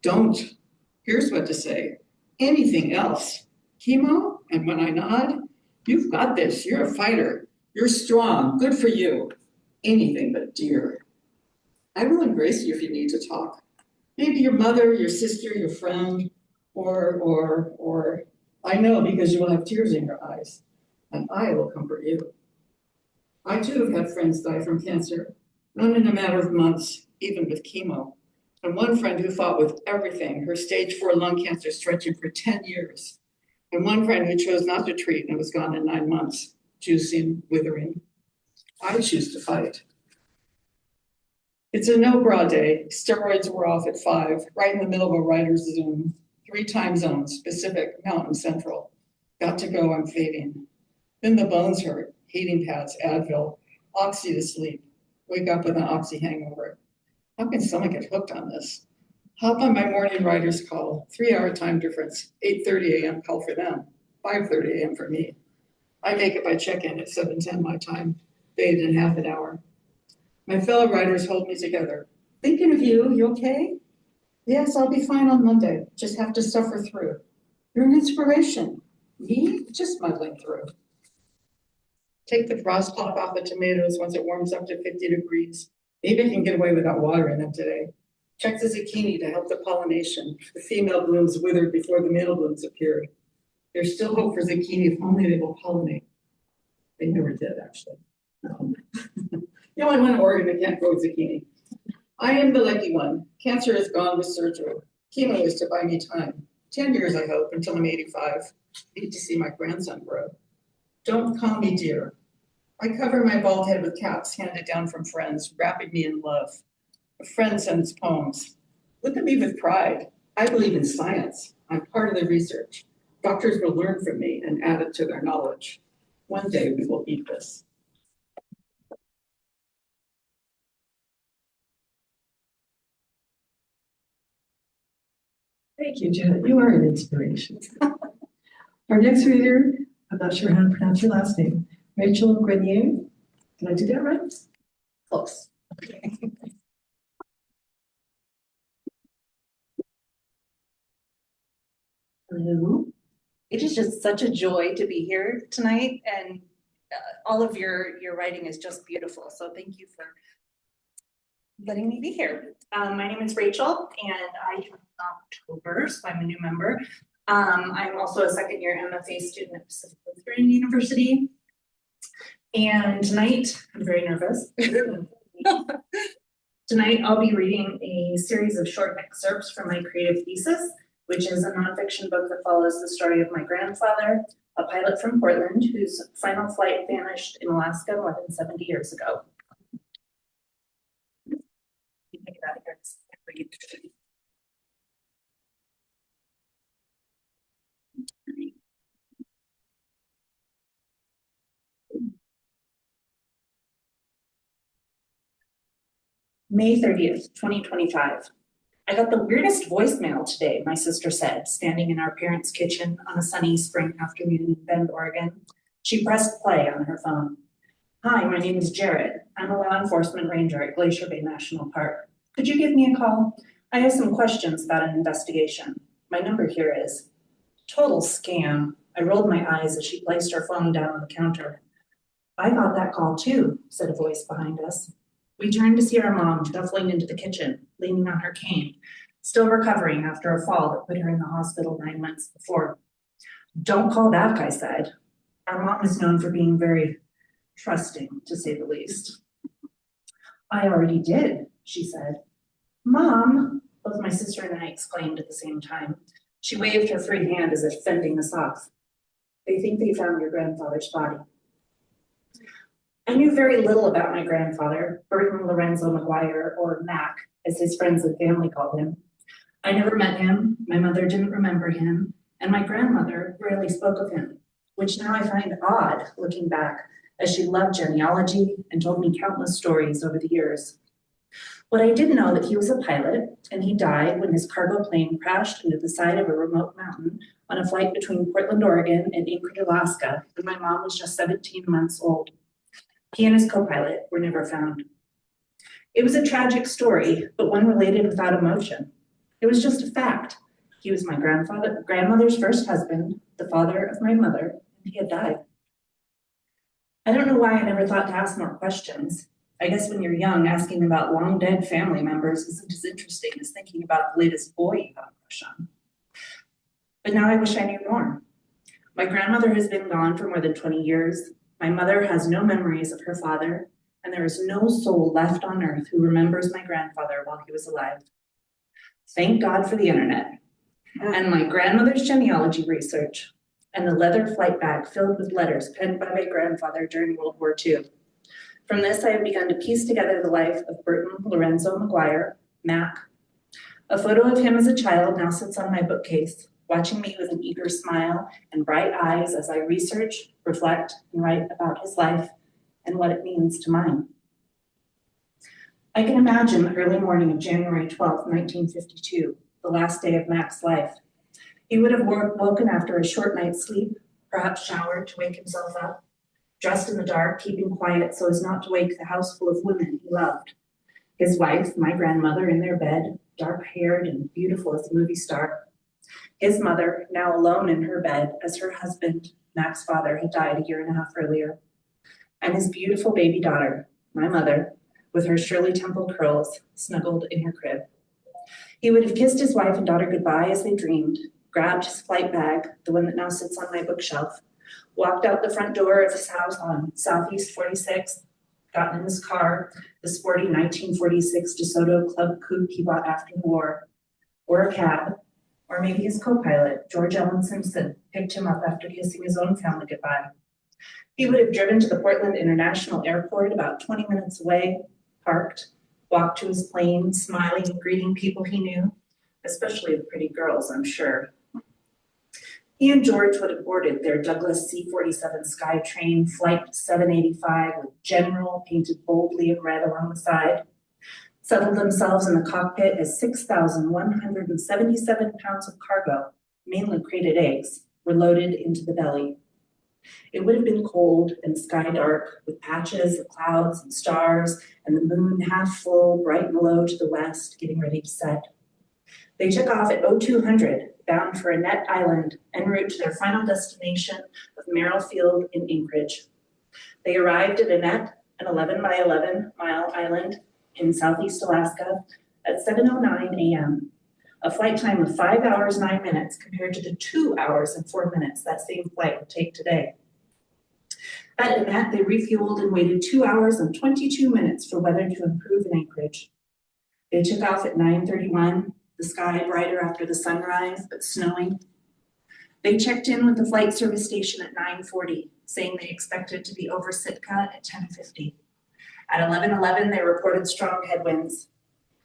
Don't. Here's what to say. Anything else. Chemo, and when I nod, you've got this. You're a fighter. You're strong. Good for you. Anything but dear. I will embrace you if you need to talk. Maybe your mother, your sister, your friend, or I know because you will have tears in your eyes, and I will comfort you. I too have had friends die from cancer, not in a matter of months, even with chemo. And one friend who fought with everything, her stage 4 lung cancer stretching for 10 years. And one friend who chose not to treat and was gone in 9 months, juicing, withering. I choose to fight. It's a no bra day. Steroids were off at 5, right in the middle of a writer's Zoom. 3 time zones, Pacific, Mountain, Central. Got to go, I'm fading. Then the bones hurt, heating pads, Advil, Oxy to sleep. Wake up with an Oxy hangover. How can someone get hooked on this? Hop on my morning writer's call, 3-hour time difference, 8:30 a.m. call for them, 5:30 a.m. for me. I make it by check-in at 7:10 my time, bathed in half an hour. My fellow writers hold me together. Thinking of you, you okay? Yes, I'll be fine on Monday, just have to suffer through. You're an inspiration. Me, just muddling through. Take the frost top off the tomatoes once it warms up to 50 degrees. Maybe I can get away without water in them today. Check the zucchini to help the pollination. The female blooms withered before the male blooms appeared. There's still hope for zucchini if only they will pollinate. They never did, actually. No. The only one in Oregon that can't grow zucchini. I am the lucky one. Cancer is gone with surgery. Chemo is to buy me time. 10 years, I hope, until I'm 85. Need to see my grandson grow. Don't call me dear. I cover my bald head with caps handed down from friends, wrapping me in love. A friend sends poems. Look at me with pride. I believe in science. I'm part of the research. Doctors will learn from me and add it to their knowledge. One day we will eat this. Thank you, Janet. You are an inspiration. Our next reader, I'm not sure how to pronounce your last name, Rachel Grenier. Did I do that right? Close. Hello. It is just such a joy to be here tonight, and all of your writing is just beautiful. So thank you for letting me be here. My name is Rachel, and I joined in October, so I'm a new member. I'm also a second-year MFA student at Pacific Lutheran University. And tonight, I'm very nervous. Tonight, I'll be reading a series of short excerpts from my creative thesis, which is a nonfiction book that follows the story of my grandfather, a pilot from Portland whose final flight vanished in Alaska more than 70 years ago. May 30th, 2025. I got the weirdest voicemail today, my sister said, standing in our parents' kitchen on a sunny spring afternoon in Bend, Oregon. She pressed play on her phone. Hi, my name is Jared. I'm a law enforcement ranger at Glacier Bay National Park. Could you give me a call? I have some questions about an investigation. My number here is. Total scam. I rolled my eyes as she placed her phone down on the counter. I got that call too, said a voice behind us. We turned to see our mom shuffling into the kitchen, leaning on her cane, still recovering after a fall that put her in the hospital 9 months before. Don't call back, I said. Our mom is known for being very trusting, to say the least. I already did, she said. Mom, both my sister and I exclaimed at the same time. She waved her free hand as if fending us off. They think they found your grandfather's body. I knew very little about my grandfather, Burton Lorenzo McGuire, or Mac, as his friends and family called him. I never met him, my mother didn't remember him, and my grandmother rarely spoke of him, which now I find odd looking back, as she loved genealogy and told me countless stories over the years. But I did know that he was a pilot, and he died when his cargo plane crashed into the side of a remote mountain on a flight between Portland, Oregon and Anchorage, Alaska, when my mom was just 17 months old. He and his co-pilot were never found. It was a tragic story, but one related without emotion. It was just a fact. He was my grandmother's first husband, the father of my mother, and he had died. I don't know why I never thought to ask more questions. I guess when you're young, asking about long dead family members isn't as interesting as thinking about the latest boy you have a crush on. But now I wish I knew more. My grandmother has been gone for more than 20 years. My mother has no memories of her father, and there is no soul left on earth who remembers my grandfather while he was alive. Thank God for the internet. And my grandmother's genealogy research, and the leather flight bag filled with letters penned by my grandfather during World War II. From this, I have begun to piece together the life of Burton Lorenzo McGuire, Mac. A photo of him as a child now sits on my bookcase, watching me with an eager smile and bright eyes as I research, reflect, and write about his life and what it means to mine. I can imagine the early morning of January 12th, 1952, the last day of Mac's life. He would have woken after a short night's sleep, perhaps showered to wake himself up, dressed in the dark, keeping quiet so as not to wake the house full of women he loved. His wife, my grandmother, in their bed, dark-haired and beautiful as a movie star. His mother, now alone in her bed as her husband, Mac's father, had died a year and a half earlier. And his beautiful baby daughter, my mother, with her Shirley Temple curls, snuggled in her crib. He would have kissed his wife and daughter goodbye as they dreamed, grabbed his flight bag, the one that now sits on my bookshelf, walked out the front door of his house on Southeast 46th, gotten in his car, the sporty 1946 DeSoto Club coupe he bought after the war, or a cab, or maybe his co-pilot, George Ellen Simpson, picked him up after kissing his own family goodbye. He would have driven to the Portland International Airport about 20 minutes away, parked, walked to his plane, smiling and greeting people he knew, especially the pretty girls, I'm sure. He and George would have boarded their Douglas C-47 Skytrain Flight 785 with General painted boldly in red along the side, settled themselves in the cockpit as 6,177 pounds of cargo, mainly crated eggs, were loaded into the belly. It would have been cold and sky dark, with patches of clouds and stars, and the moon half full, bright and low to the west, getting ready to set. They took off at 0200, bound for Annette Island, en route to their final destination of Merrill Field in Anchorage. They arrived at Annette, an 11 by 11 mile island in southeast Alaska, at 7:09 a.m., a flight time of 5 hours, 9 minutes compared to the 2 hours and 4 minutes that same flight would take today. At Annette, they refueled and waited 2 hours and 22 minutes for weather to improve in Anchorage. They took off at 9:31, the sky brighter after the sunrise, but snowing. They checked in with the flight service station at 9:40, saying they expected to be over Sitka at 10:50. At 11:11, they reported strong headwinds.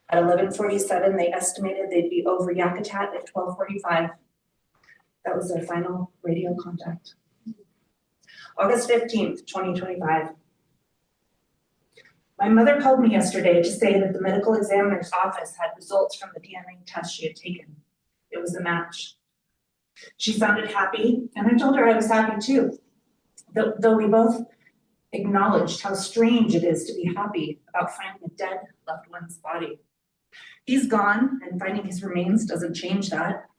At 11:47, they estimated they'd be over Yakutat at 12:45. That was their final radio contact. August 15th, 2025. My mother called me yesterday to say that the medical examiner's office had results from the DNA test she had taken. It was a match. She sounded happy, and I told her I was happy too. Though we both acknowledged how strange it is to be happy about finding a dead loved one's body. He's gone, and finding his remains doesn't change that,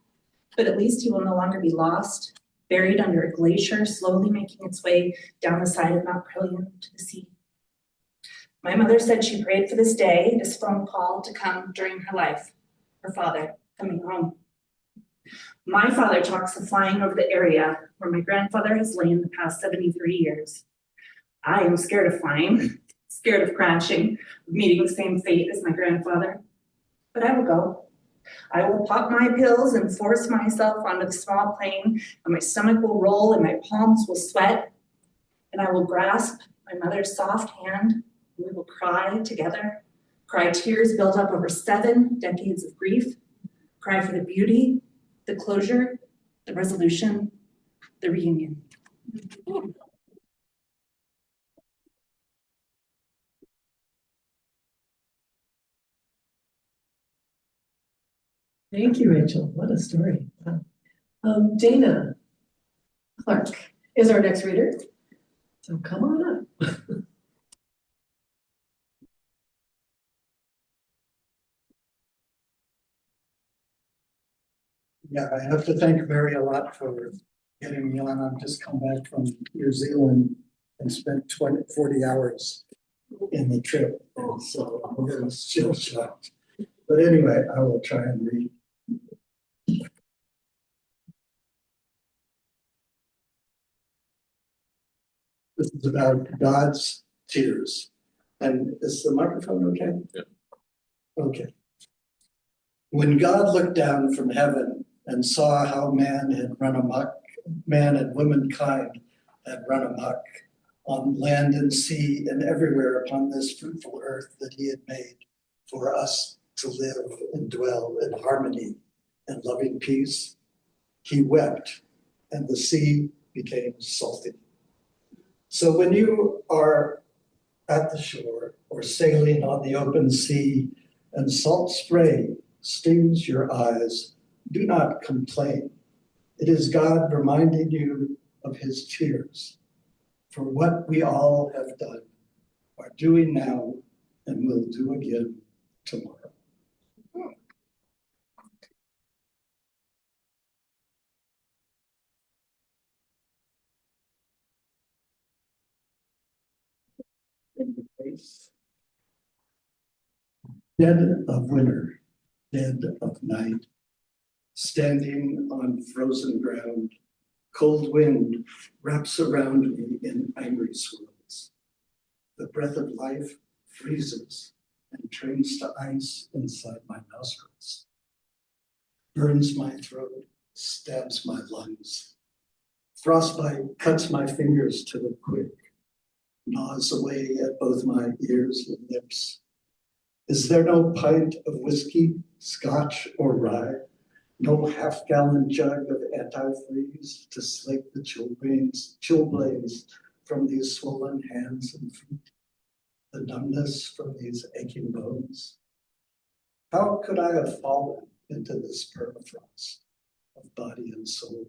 but at least he will no longer be lost, buried under a glacier, slowly making its way down the side of Mount Prillian to the sea. My mother said she prayed for this day, this phone call to come during her life, her father coming home. My father talks of flying over the area where my grandfather has lain the past 73 years. I am scared of flying, scared of crashing, of meeting the same fate as my grandfather. But I will go. I will pop my pills and force myself onto the small plane, and my stomach will roll and my palms will sweat, and I will grasp my mother's soft hand, and we will cry together, cry tears built up over 7 decades of grief, cry for the beauty, the closure, the resolution, the reunion. Thank you, Rachel. What a story. Wow. Dana Clark is our next reader. So come on up. Yeah, I have to thank Mary a lot for getting me on. I've just come back from New Zealand and spent 40 hours in the trip. And so I'm a little still shocked. But anyway, I will try and read. This is about God's tears. And is the microphone okay? Yeah. Okay. When God looked down from heaven and saw how man and womankind had run amok on land and sea and everywhere upon this fruitful earth that he had made for us to live and dwell in harmony and loving peace, he wept, and the sea became salty. So when you are at the shore or sailing on the open sea and salt spray stings your eyes, do not complain. It is God reminding you of his tears for what we all have done, are doing now, and will do again tomorrow. Dead of winter, dead of night, standing on frozen ground, cold wind wraps around me in angry swirls. The breath of life freezes and turns to ice inside my nostrils, burns my throat, stabs my lungs. Frostbite cuts my fingers to the quick, gnaws away at both my ears and lips. Is there no pint of whiskey, scotch, or rye? No half-gallon jug of antifreeze to slake the chill blades from these swollen hands and feet, the numbness from these aching bones? How could I have fallen into this permafrost of body and soul,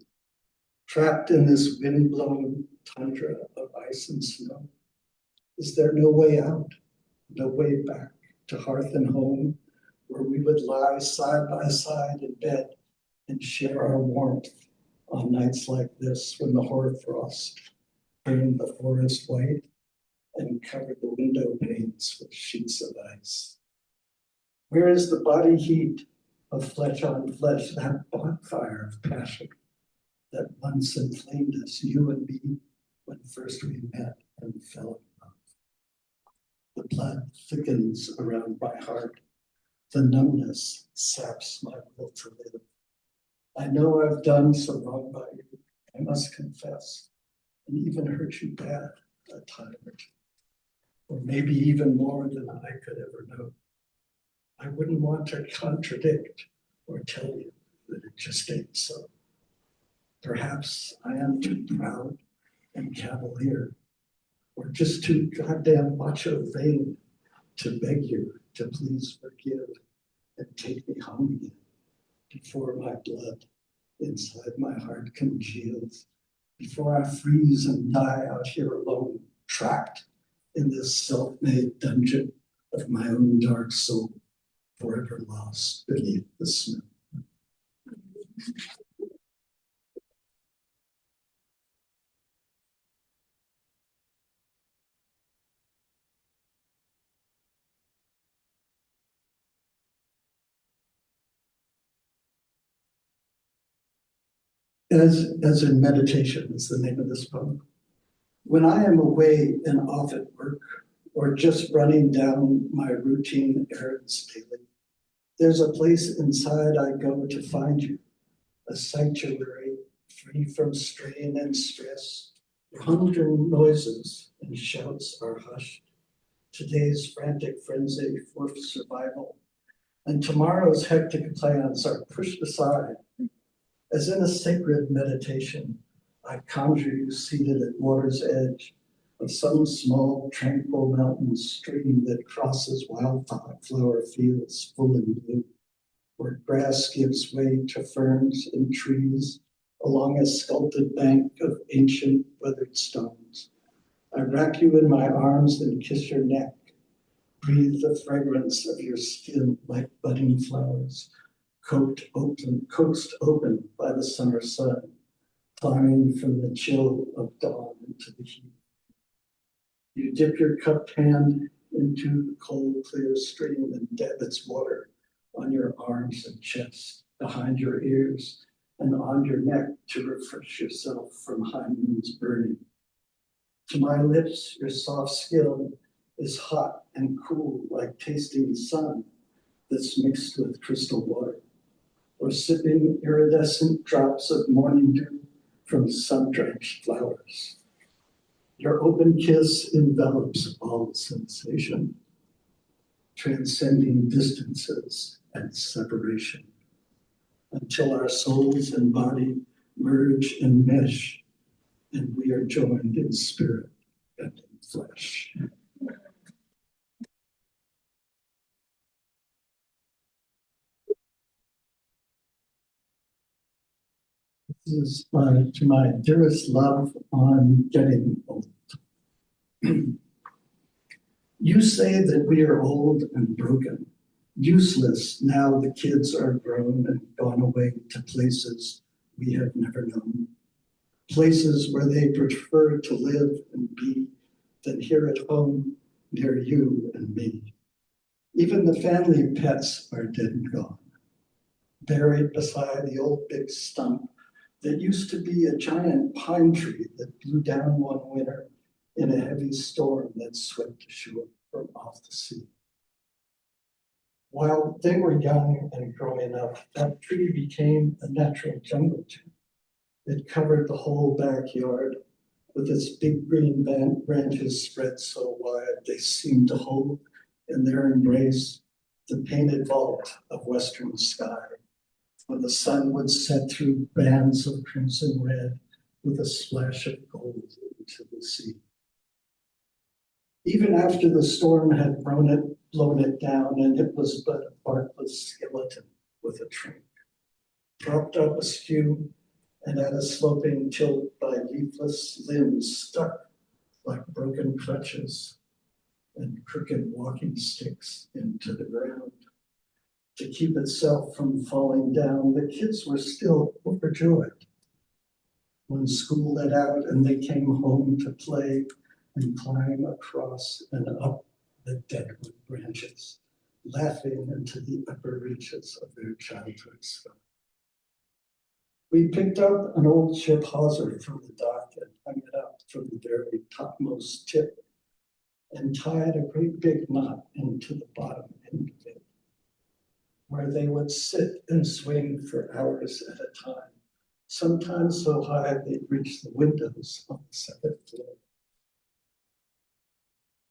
trapped in this wind-blown tundra of ice and snow? Is there no way out, no way back to hearth and home, where we would lie side by side in bed and share our warmth on nights like this when the hoarfrost turned the forest white and covered the window panes with sheets of ice? Where is the body heat of flesh on flesh, that bonfire of passion that once inflamed us, you and me, when first we met and fell in love? The blood thickens around my heart. The numbness saps my will to live. I know I've done some wrong by you, I must confess, and even hurt you bad a time or two, or maybe even more than I could ever know. I wouldn't want to contradict or tell you that it just ain't so. Perhaps I am too proud and cavalier, or just too goddamn macho vain to beg you to please forgive and take me home again before my blood inside my heart congeals, before I freeze and die out here alone, trapped in this self-made dungeon of my own dark soul, forever lost beneath the snow. As in meditation is the name of this poem. When I am away and off at work, or just running down my routine errands daily, there's a place inside I go to find you, a sanctuary free from strain and stress, where humdrum noises and shouts are hushed, today's frantic frenzy for survival, and tomorrow's hectic plans are pushed aside. As in a sacred meditation, I conjure you seated at water's edge of some small, tranquil mountain stream that crosses wildflower fields full and blue, where grass gives way to ferns and trees along a sculpted bank of ancient weathered stones. I wrap you in my arms and kiss your neck, breathe the fragrance of your skin like budding flowers, coaxed open by the summer sun, climbing from the chill of dawn into the heat. You dip your cupped hand into the cold, clear stream and dab its water on your arms and chest, behind your ears, and on your neck to refresh yourself from high noon's burning. To my lips, your soft skin is hot and cool like tasting sun, that's mixed with crystal water, or sipping iridescent drops of morning dew from sun-drenched flowers. Your open kiss envelops all sensation, transcending distances and separation, until our souls and body merge and mesh, and we are joined in spirit and in flesh. This is to my dearest love on getting old. You say that we are old and broken, useless now the kids are grown and gone away to places we have never known, places where they prefer to live and be than here at home near you and me. Even the family pets are dead and gone, buried beside the old big stump that used to be a giant pine tree that blew down one winter in a heavy storm that swept ashore from off the sea. While they were young and growing up, that tree became a natural jungle gym. It covered the whole backyard with its big green branches spread so wide they seemed to hold in their embrace the painted vault of western sky, when the sun would set through bands of crimson red with a splash of gold into the sea. Even after the storm had blown it down, and it was but a barkless skeleton with a trunk, propped up askew and at a sloping tilt by leafless limbs stuck like broken crutches and crooked walking sticks into the ground. To keep itself from falling down, the kids were still overjoyed. When school let out and they came home to play and climb across and up the deadwood branches, laughing into the upper reaches of their childhood sky. We picked up an old ship hawser from the dock and hung it up from the very topmost tip and tied a great big knot into the bottom end of it, where they would sit and swing for hours at a time, sometimes so high they'd reach the windows on the second floor.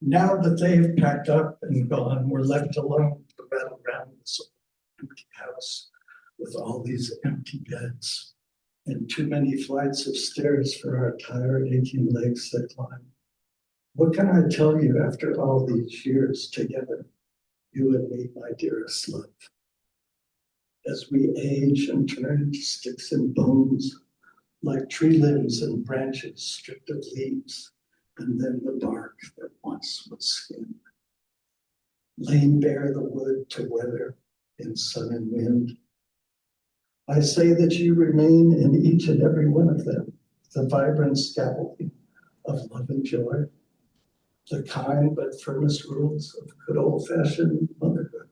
Now that they've packed up and gone, we're left alone to rattle around this empty house with all these empty beds and too many flights of stairs for our tired, aching legs that climb. What can I tell you after all these years together, you and me, my dearest love? As we age and turn to sticks and bones, like tree limbs and branches stripped of leaves, and then the bark that once was skin, laying bare the wood to weather in sun and wind. I say that you remain in each and every one of them, the vibrant scaffolding of love and joy, the kind but firmest rules of good old-fashioned motherhood,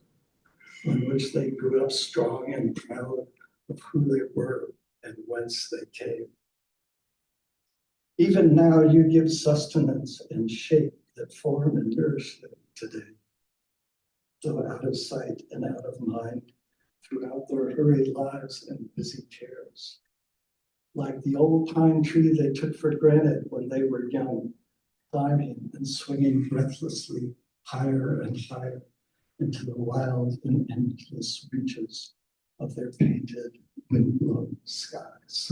on which they grew up strong and proud of who they were and whence they came. Even now you give sustenance and shape that form and nourish them today, though out of sight and out of mind throughout their hurried lives and busy cares. Like the old pine tree they took for granted when they were young, climbing and swinging breathlessly higher and higher into the wild and endless reaches of their painted, wind-blown skies.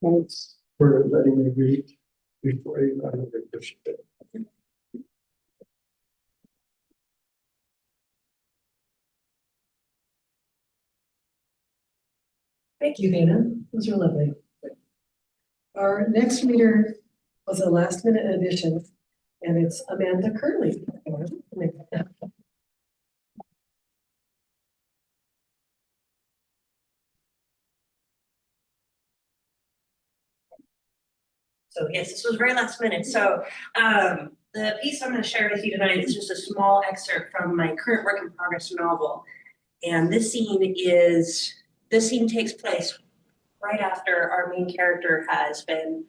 Thanks for letting me read before you run over the ship. Thank you, Dana. Those are lovely. Our next reader was a last minute addition, and it's Amanda Curley. So yes, this was very last minute. So the piece I'm going to share with you tonight is just a small excerpt from my current work in progress novel. And this scene takes place right after our main character has been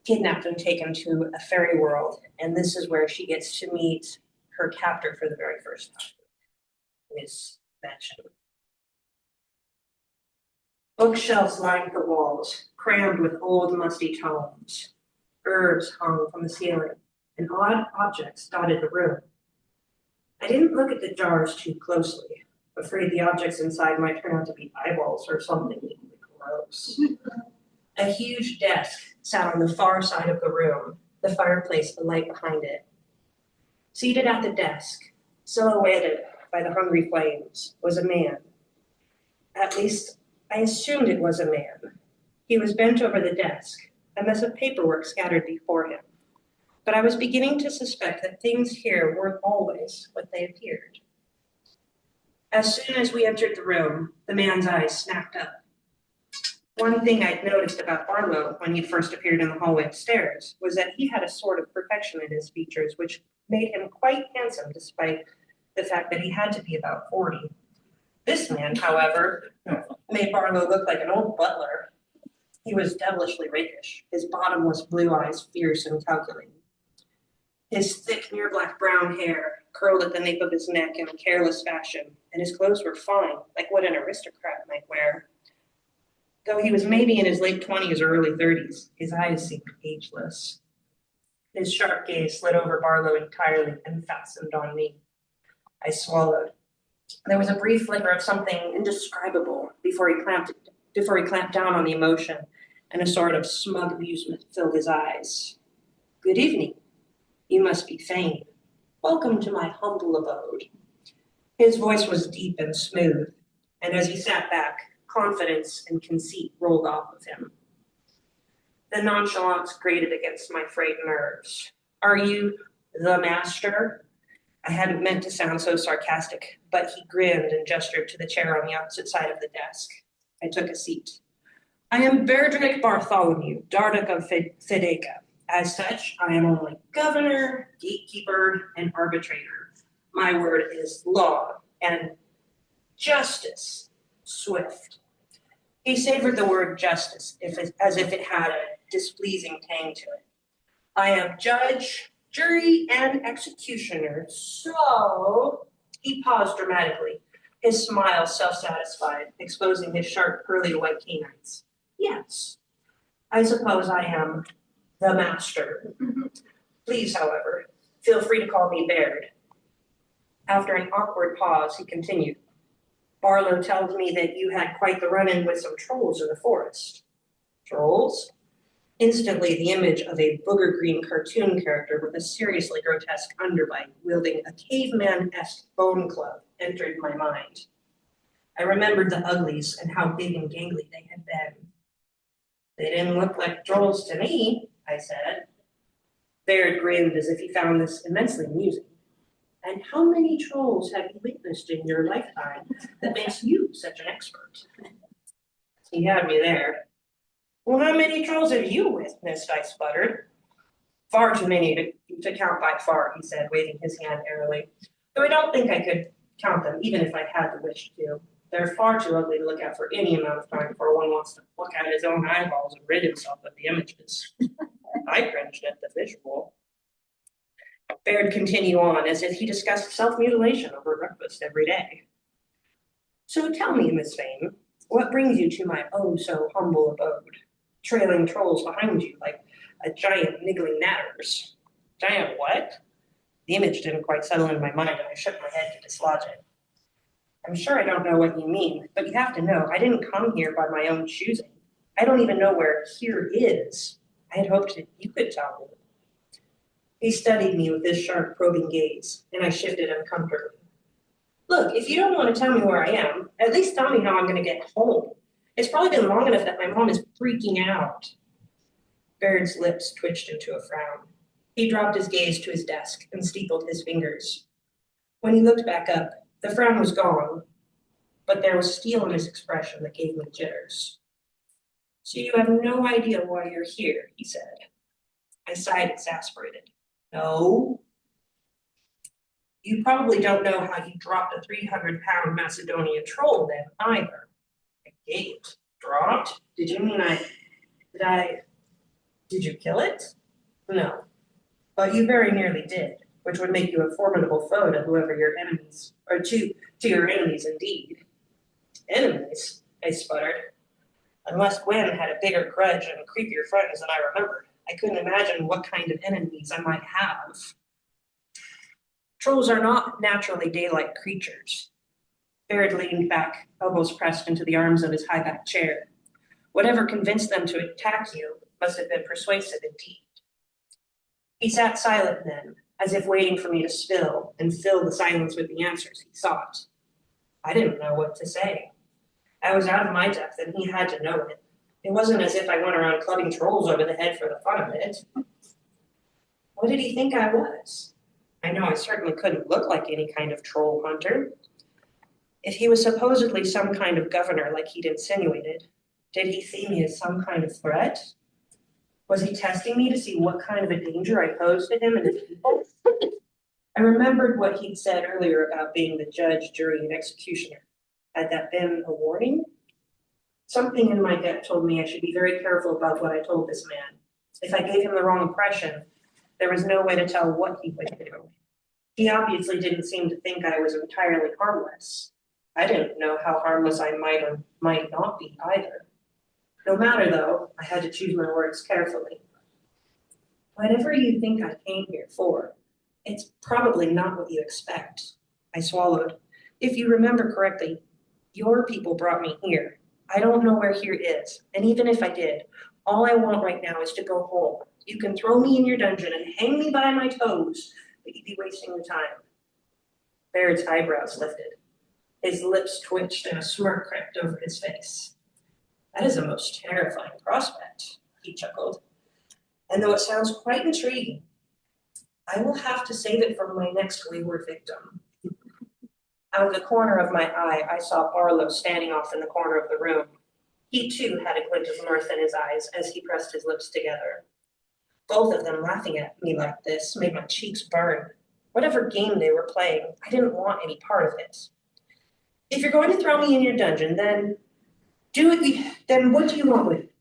kidnapped and taken to a fairy world, and this is where she gets to meet her captor for the very first time, Miss Mansion. Bookshelves lined the walls, crammed with old musty tomes. Herbs hung from the ceiling, and odd objects dotted the room. I didn't look at the jars too closely, afraid the objects inside might turn out to be eyeballs or something gross. A huge desk sat on the far side of the room, the fireplace alight behind it. Seated at the desk, silhouetted by the hungry flames, was a man. At least, I assumed it was a man. He was bent over the desk, a mess of paperwork scattered before him. But I was beginning to suspect that things here weren't always what they appeared. As soon as we entered the room, the man's eyes snapped up. One thing I'd noticed about Barlow when he first appeared in the hallway upstairs was that he had a sort of perfection in his features which made him quite handsome despite the fact that he had to be about 40. This man, however, made Barlow look like an old butler. He was devilishly rakish. His bottomless blue eyes fierce and calculating. His thick, near black brown hair curled at the nape of his neck in a careless fashion, and his clothes were fine, like what an aristocrat might wear. Though he was maybe in his late 20s or early 30s, his eyes seemed ageless. His sharp gaze slid over Barlow entirely and fastened on me. I swallowed. There was a brief flicker of something indescribable before he clamped down on the emotion, and a sort of smug amusement filled his eyes. Good evening. You must be Fane. Welcome to my humble abode. His voice was deep and smooth, and as he sat back, confidence and conceit rolled off of him. The nonchalance grated against my frayed nerves. Are you the master? I hadn't meant to sound so sarcastic, but he grinned and gestured to the chair on the opposite side of the desk. I took a seat. I am Berdrake Bartholomew, Dardoch of Fideca. As such, I am only governor, gatekeeper, and arbitrator. My word is law and justice, swift. He savored the word justice as if it had a displeasing tang to it. I am judge, jury, and executioner, so... He paused dramatically, his smile self-satisfied, exposing his sharp, pearly white canines. Yes, I suppose I am the master. Please, however, feel free to call me Baird. After an awkward pause, he continued. Barlow tells me that you had quite the run-in with some trolls in the forest. Trolls? Instantly, the image of a booger-green cartoon character with a seriously grotesque underbite wielding a caveman-esque bone club entered my mind. I remembered the uglies and how big and gangly they had been. They didn't look like trolls to me, I said. Baird grinned as if he found this immensely amusing. And how many trolls have you witnessed in your lifetime that makes you such an expert? He had me there. Well, how many trolls have you witnessed? I sputtered. Far too many to count by far, he said, waving his hand airily. Though I don't think I could count them, even if I had the wish to. They're far too ugly to look at for any amount of time before one wants to pluck out his own eyeballs and rid himself of the images. I cringed at the visual. Baird continued on as if he discussed self-mutilation over breakfast every day. So tell me, Miss Fane, what brings you to my oh-so-humble abode, trailing trolls behind you like a giant niggling natters? Giant what? The image didn't quite settle in my mind, and I shook my head to dislodge it. I'm sure I don't know what you mean, but you have to know, I didn't come here by my own choosing. I don't even know where here is. I had hoped that you could tell me. He studied me with his sharp, probing gaze, and I shifted uncomfortably. Look, if you don't want to tell me where I am, at least tell me how I'm going to get home. It's probably been long enough that my mom is freaking out. Baird's lips twitched into a frown. He dropped his gaze to his desk and steepled his fingers. When he looked back up, the frown was gone, but there was steel in his expression that gave me jitters. So you have no idea why you're here, he said. I sighed, exasperated. No. You probably don't know how you dropped a 300-pound Macedonian troll then either. A gate? Dropped? Did you mean Did you kill it? No. But you very nearly did, which would make you a formidable foe to whoever your enemies, or to your enemies indeed. Enemies? I sputtered. Unless Gwen had a bigger grudge and creepier friends than I remembered, I couldn't imagine what kind of enemies I might have. Trolls are not naturally daylight creatures. Baird leaned back, elbows pressed into the arms of his high-backed chair. Whatever convinced them to attack you must have been persuasive indeed. He sat silent then, as if waiting for me to spill and fill the silence with the answers he sought. I didn't know what to say. I was out of my depth and he had to know it. It wasn't as if I went around clubbing trolls over the head for the fun of it. What did he think I was? I know I certainly couldn't look like any kind of troll hunter. If he was supposedly some kind of governor like he'd insinuated, did he see me as some kind of threat? Was he testing me to see what kind of a danger I posed to him and his people? I remembered what he'd said earlier about being the judge, jury, and executioner. Had that been a warning? Something in my gut told me I should be very careful about what I told this man. If I gave him the wrong impression, there was no way to tell what he would do. He obviously didn't seem to think I was entirely harmless. I didn't know how harmless I might or might not be either. No matter though, I had to choose my words carefully. Whatever you think I came here for, it's probably not what you expect. I swallowed. If you remember correctly, your people brought me here. I don't know where here is, and even if I did, all I want right now is to go home. You can throw me in your dungeon and hang me by my toes, but you'd be wasting your time. Baird's eyebrows lifted. His lips twitched and a smirk crept over his face. That is a most terrifying prospect, he chuckled. And though it sounds quite intriguing, I will have to save it for my next wayward victim. Out of the corner of my eye, I saw Barlow standing off in the corner of the room. He too had a glint of mirth in his eyes as he pressed his lips together. Both of them laughing at me like this made my cheeks burn. Whatever game they were playing, I didn't want any part of it. If you're going to throw me in your dungeon, then what do you want with it?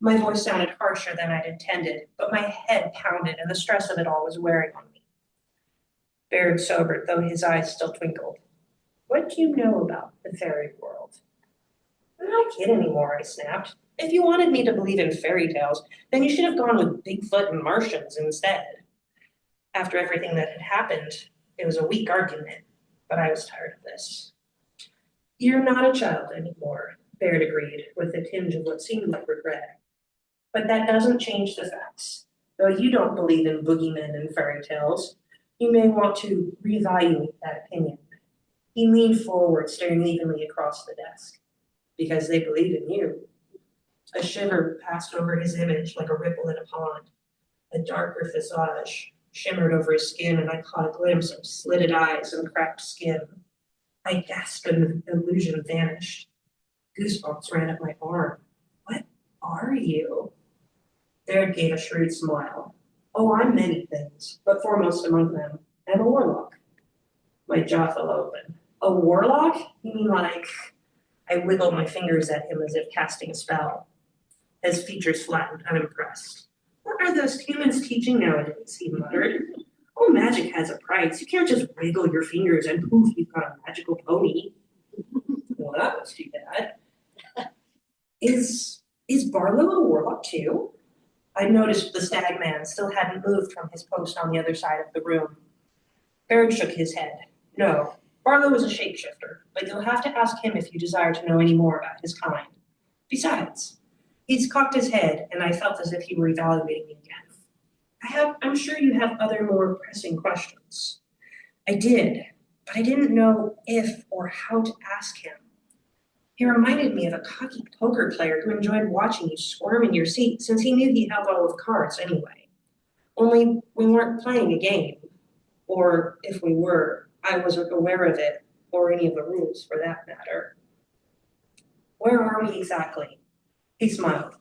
My voice sounded harsher than I'd intended, but my head pounded and the stress of it all was wearing on me. Baird sobered, though his eyes still twinkled. What do you know about the fairy world? I'm not a kid anymore, I snapped. If you wanted me to believe in fairy tales, then you should have gone with Bigfoot and Martians instead. After everything that had happened, it was a weak argument, but I was tired of this. You're not a child anymore, Baird agreed, with a tinge of what seemed like regret. But that doesn't change the facts. Though you don't believe in boogeymen and fairy tales, you may want to reevaluate that opinion. He leaned forward, staring evenly across the desk. Because they believe in you. A shiver passed over his image like a ripple in a pond. A darker visage shimmered over his skin, and I caught a glimpse of slitted eyes and cracked skin. I gasped and the illusion vanished. Goosebumps ran up my arm. What are you? Baird gave a shrewd smile. Oh, I'm many things, but foremost among them, I'm a warlock. My jaw fell open. A warlock? You mean like... I wiggled my fingers at him as if casting a spell. His features flattened, unimpressed. What are those humans teaching nowadays? He muttered. Oh, magic has a price. You can't just wiggle your fingers and poof, you've got a magical pony. Well, that was too bad. Is Barlow a warlock too? I noticed the stag man still hadn't moved from his post on the other side of the room. Baird shook his head. No, Barlow is a shapeshifter, but you'll have to ask him if you desire to know any more about his kind. Besides, he's cocked his head, and I felt as if he were evaluating me again. I'm sure you have other more pressing questions. I did, but I didn't know if or how to ask him. He reminded me of a cocky poker player who enjoyed watching you squirm in your seat since he knew he held all of the cards anyway. Only we weren't playing a game, or if we were, I wasn't aware of it, or any of the rules for that matter. Where are we exactly? He smiled.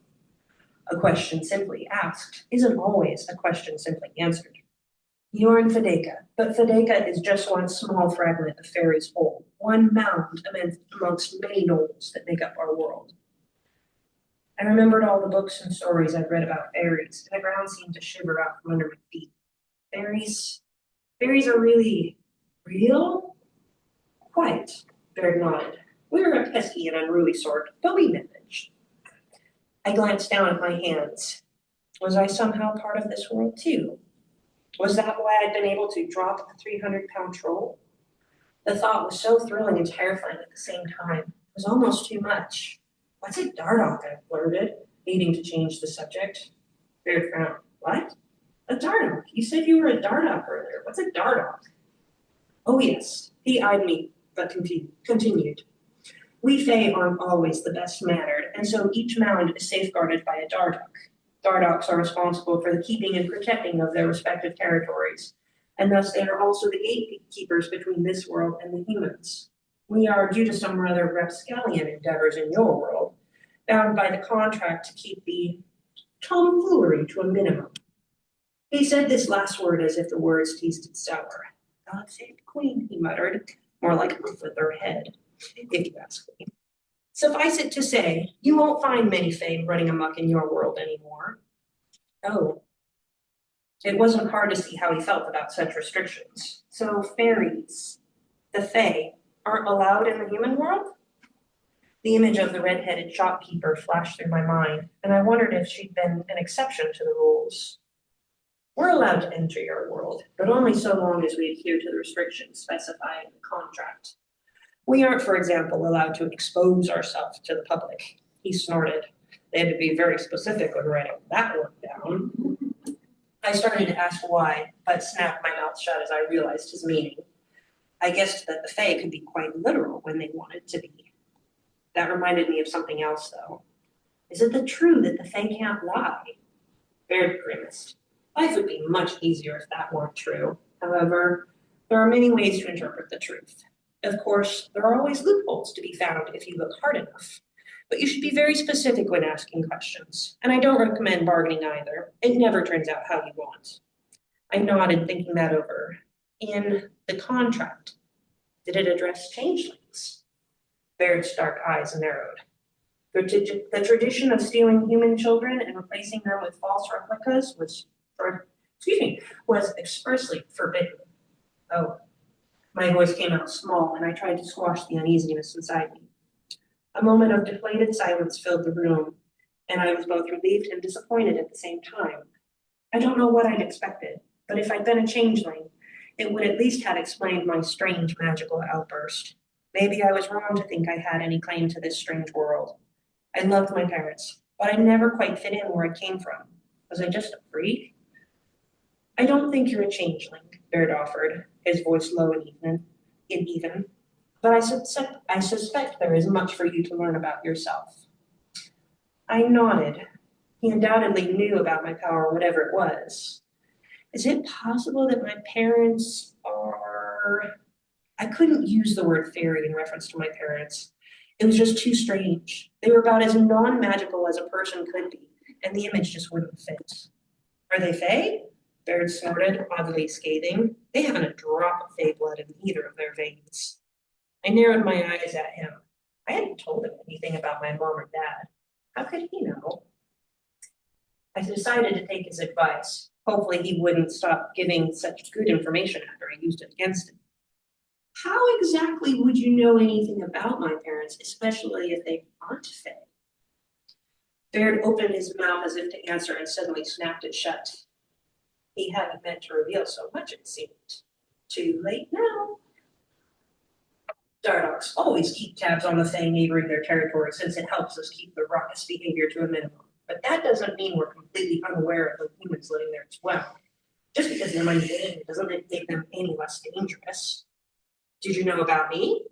A question simply asked isn't always a question simply answered. You're in Fedeka, but Fedeka is just one small fragment of Fairy's whole, one mound amongst many knolls that make up our world. I remembered all the books and stories I'd read about fairies, and the ground seemed to shiver out from under my feet. Fairies are really real? Quite, Baird nodded. We were a pesky and unruly sort, but we managed. I glanced down at my hands. Was I somehow part of this world too? Was that why I'd been able to drop a 300-pound troll? The thought was so thrilling and terrifying at the same time. It was almost too much. What's a Dardock? I blurted, needing to change the subject. Baird frowned. What? A Dardock? You said you were a Dardock earlier. What's a Dardock? Oh yes. He eyed me, but continued. We Fae aren't always the best mannered, and so each mound is safeguarded by a Dardock. Dardocks are responsible for the keeping and protecting of their respective territories, and thus they are also the gatekeepers between this world and the humans. We are, due to some rather rapscallion endeavors in your world, bound by the contract to keep the tomfoolery to a minimum. He said this last word as if the words tasted sour. God save the queen, he muttered, more like a with her head, if you ask me. Suffice it to say, you won't find many Fae running amok in your world anymore. Oh. It wasn't hard to see how he felt about such restrictions. So fairies, the Fae, aren't allowed in the human world? The image of the red-headed shopkeeper flashed through my mind, and I wondered if she'd been an exception to the rules. We're allowed to enter your world, but only so long as we adhere to the restrictions specified in the contract. We aren't, for example, allowed to expose ourselves to the public. He snorted. They had to be very specific when writing that one down. I started to ask why, but snapped my mouth shut as I realized his meaning. I guessed that the Fae could be quite literal when they wanted to be. That reminded me of something else, though. Is it true that the Fae can't lie? Baird grimaced. Life would be much easier if that weren't true. However, there are many ways to interpret the truth. Of course, there are always loopholes to be found if you look hard enough. But you should be very specific when asking questions. And I don't recommend bargaining either. It never turns out how you want. I nodded, thinking that over. In the contract, did it address changelings? Baird's dark eyes narrowed. The tradition of stealing human children and replacing them with false replicas was expressly forbidden. Oh. My voice came out small, and I tried to squash the uneasiness inside me. A moment of deflated silence filled the room, and I was both relieved and disappointed at the same time. I don't know what I'd expected, but if I'd been a changeling, it would at least have explained my strange magical outburst. Maybe I was wrong to think I had any claim to this strange world. I loved my parents, but I never quite fit in where I came from. Was I just a freak? I don't think you're a changeling, Baird offered, his voice low and even, but I suspect there is much for you to learn about yourself. I nodded. He undoubtedly knew about my power, whatever it was. Is it possible that my parents are... I couldn't use the word fairy in reference to my parents. It was just too strange. They were about as non-magical as a person could be, and the image just wouldn't fit. Are they Fae? Baird snorted, oddly scathing. They haven't a drop of Fae blood in either of their veins. I narrowed my eyes at him. I hadn't told him anything about my mom or dad. How could he know? I decided to take his advice. Hopefully he wouldn't stop giving such good information after I used it against him. How exactly would you know anything about my parents, especially if they aren't Fae? Baird opened his mouth as if to answer and suddenly snapped it shut. He hadn't meant to reveal so much, it seemed. Too late now. Dardocks always keep tabs on the Fae neighboring their territory since it helps us keep the raucous behavior to a minimum. But that doesn't mean we're completely unaware of the humans living there as well. Just because they're mundane doesn't make them any less dangerous. Did you know about me?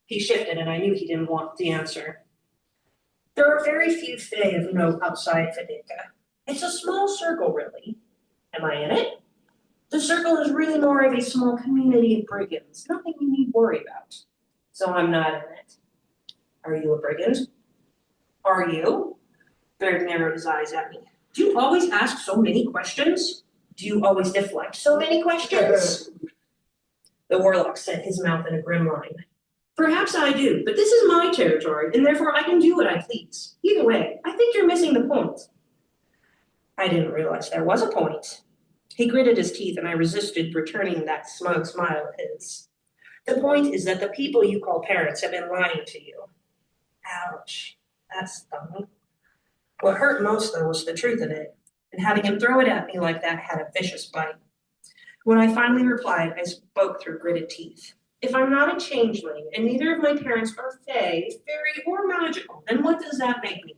He shifted, and I knew he didn't want the answer. There are very few Fae of note outside Fedeka. It's a small circle, really. Am I in it? The circle is really more of a small community of brigands, nothing you need worry about. So I'm not in it. Are you a brigand? Are you? Baird narrowed his eyes at me. Do you always ask so many questions? Do you always deflect so many questions? The warlock set his mouth in a grim line. Perhaps I do, but this is my territory, and therefore I can do what I please. Either way, I think you're missing the point. I didn't realize there was a point. He gritted his teeth, and I resisted returning that smug smile of his. The point is that the people you call parents have been lying to you. Ouch, that stung. What hurt most, though, was the truth of it, and having him throw it at me like that had a vicious bite. When I finally replied, I spoke through gritted teeth. If I'm not a changeling, and neither of my parents are fae, fairy, or magical, then what does that make me?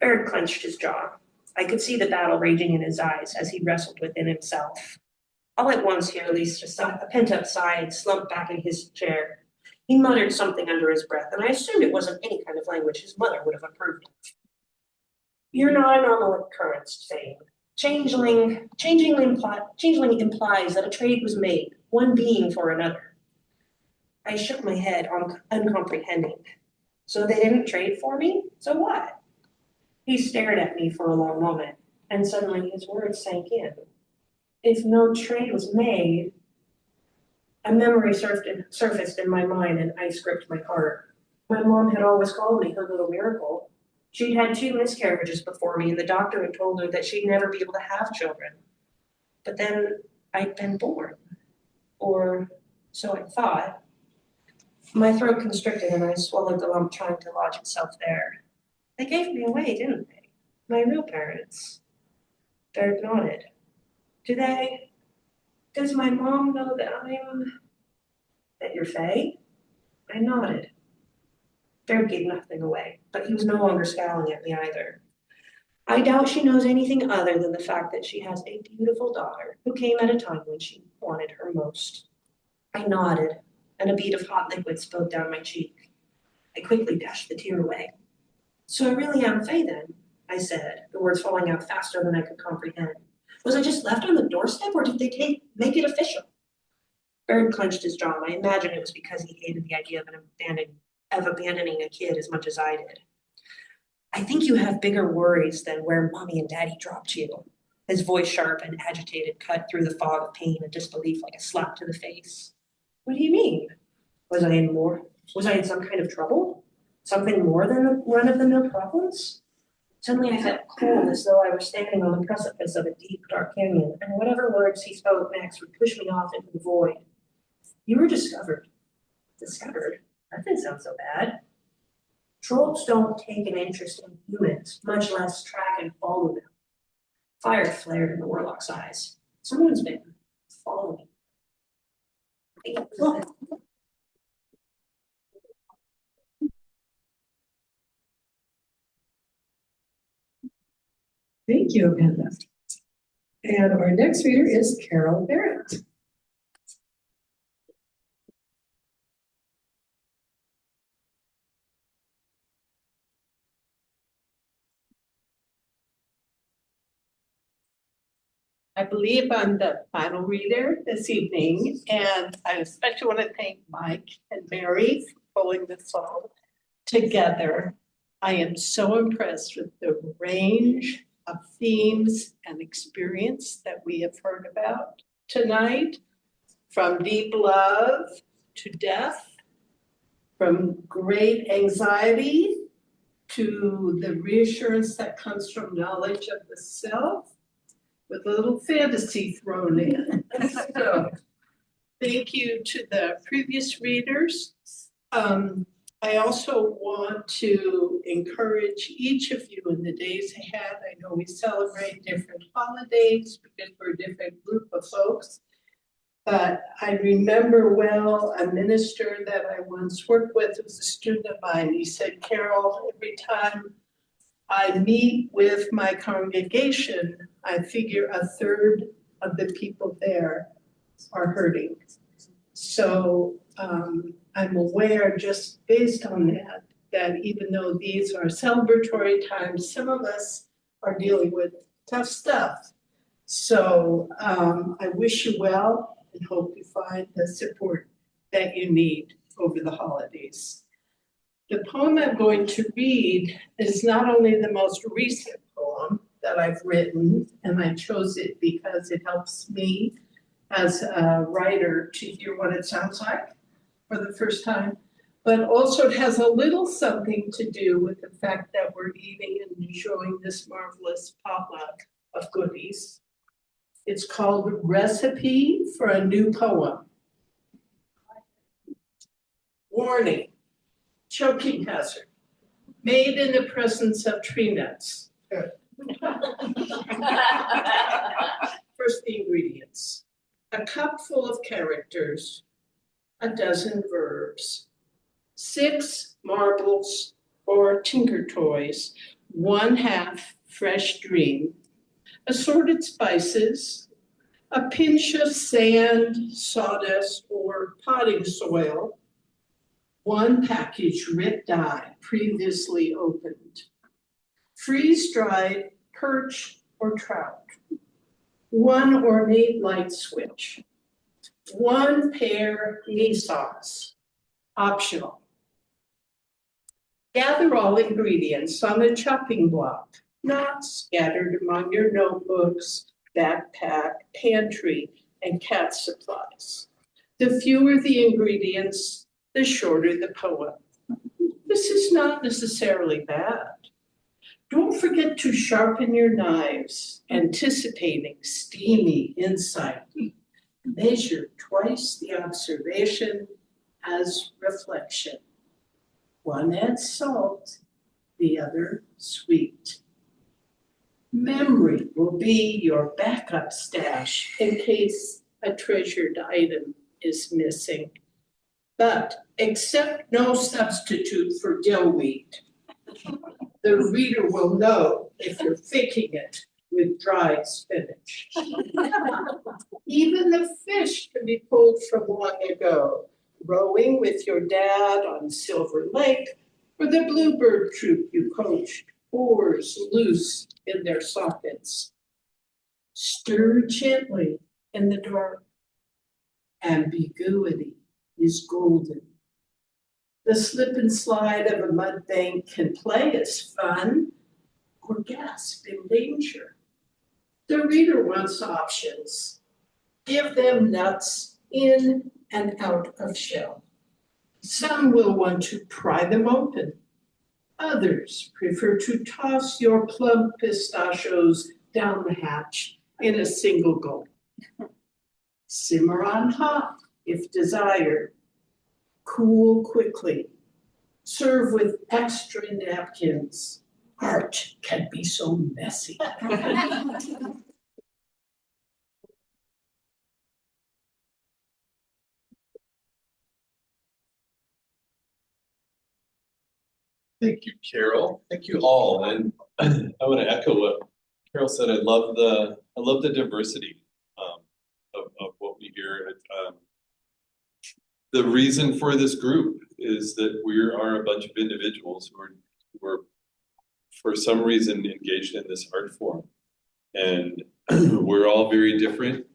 Baird clenched his jaw. I could see the battle raging in his eyes as he wrestled within himself. All at once he released a pent-up sigh and slumped back in his chair. He muttered something under his breath, and I assumed it wasn't any kind of language his mother would have approved of. You're not a normal occurrence, Fane. Changeling implies that a trade was made, one being for another. I shook my head, uncomprehending. So they didn't trade for me? So what? He stared at me for a long moment, and suddenly his words sank in. If no trade was made, a memory surfaced in my mind and ice gripped my heart. My mom had always called me her little miracle. She'd had 2 miscarriages before me, and the doctor had told her that she'd never be able to have children. But then I'd been born. Or so I thought. My throat constricted, and I swallowed the lump, trying to lodge itself there. They gave me away, didn't they? My real parents. Baird nodded. Do they? Does my mom know that you're Faye? I nodded. Baird gave nothing away, but he was no longer scowling at me either. I doubt she knows anything other than the fact that she has a beautiful daughter who came at a time when she wanted her most. I nodded, and a bead of hot liquid spilled down my cheek. I quickly dashed the tear away. So I really am Faye then, I said, the words falling out faster than I could comprehend. Was I just left on the doorstep, or did they make it official? Baird clenched his jaw, and I imagine it was because he hated the idea of abandoning a kid as much as I did. I think you have bigger worries than where Mommy and Daddy dropped you. His voice, sharp and agitated, cut through the fog of pain and disbelief like a slap to the face. What do you mean? Was I in some kind of trouble? Something more than the run-of-the-mill problems? Suddenly I felt cold, as though I were standing on the precipice of a deep, dark canyon, and whatever words he spoke next would push me off into the void. You were discovered. Discovered? That didn't sound so bad. Trolls don't take an interest in humans, much less track and follow them. Fire flared in the warlock's eyes. Someone's been following me. Thank you, Amanda. And our next reader is Carol Barrett. I believe I'm the final reader this evening, and I especially want to thank Mike and Mary for pulling this all together. I am so impressed with the range of themes and experience that we have heard about tonight, from deep love to death, from great anxiety to the reassurance that comes from knowledge of the self, with a little fantasy thrown in. So, thank you to the previous readers. I also want to encourage each of you in the days ahead. I know we celebrate different holidays because we're a different group of folks. But I remember well a minister that I once worked with, who was a student of mine. He said, Carol, every time I meet with my congregation, I figure a third of the people there are hurting. So I'm aware, just based on that even though these are celebratory times, some of us are dealing with tough stuff. So I wish you well and hope you find the support that you need over the holidays. The poem I'm going to read is not only the most recent poem that I've written, and I chose it because it helps me as a writer to hear what it sounds like for the first time. But also it has a little something to do with the fact that we're eating and enjoying this marvelous potluck of goodies. It's called Recipe for a New Poem. Warning, choking hazard, made in the presence of tree nuts. First, the ingredients. A cup full of characters, a dozen verbs, 6 marbles or tinker toys, 1/2 fresh dream, assorted spices, a pinch of sand, sawdust, or potting soil, 1 package ripped eye previously opened, freeze-dried perch or trout, 1 ornate light switch, 1 pair knee socks, optional. Gather all ingredients on a chopping block, not scattered among your notebooks, backpack, pantry, and cat supplies. The fewer the ingredients, the shorter the poem. This is not necessarily bad. Don't forget to sharpen your knives, anticipating steamy insight. Measure twice the observation as reflection. 1 adds salt, the other sweet. Memory will be your backup stash in case a treasured item is missing. But accept no substitute for dillweed. The reader will know if you're faking it with dried spinach. Even the fish can be pulled from long ago, rowing with your dad on Silver Lake, or the bluebird troop you coached, oars loose in their sockets. Stir gently in the dark. Ambiguity is golden. The slip and slide of a mud bank can play as fun or gasp in danger. The reader wants options. Give them nuts in and out of shell. Some will want to pry them open. Others prefer to toss your plump pistachios down the hatch in a single gulp. Simmer on hot if desired. Cool quickly. Serve with extra napkins. Art can be so messy. Thank you, Carol. Thank you all. And I want to echo what Carol said. I love the diversity of what we hear. The reason for this group is that we are a bunch of individuals who are for some reason engaged in this art form. And we're all very different.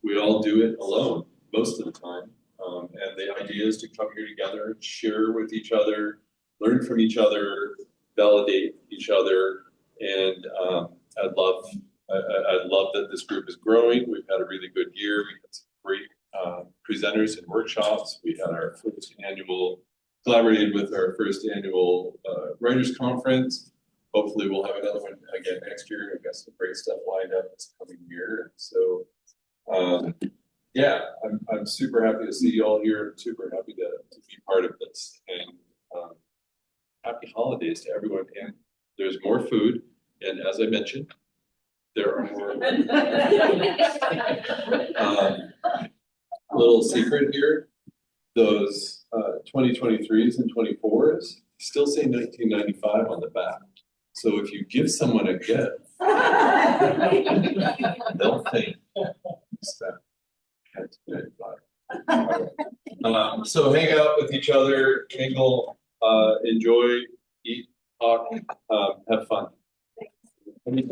We all do it alone most of the time. And the idea is to come here together, share with each other, learn from each other, validate each other. And I love that this group is growing. We've had a really good year. We had some great presenters and workshops. We had our collaborated with our first annual writers conference. Hopefully we'll have another one again next year. We've got some great stuff lined up this coming year. So yeah, I'm super happy to see you all here. I'm super happy to be part of this. And happy holidays to everyone. And there's more food. And as I mentioned, there are more. Little secret here, those 2023s and 24s still say 1995 on the back. So if you give someone a gift, they'll think it's that 1995. So hang out with each other, mingle, enjoy, eat, talk, have fun. I mean,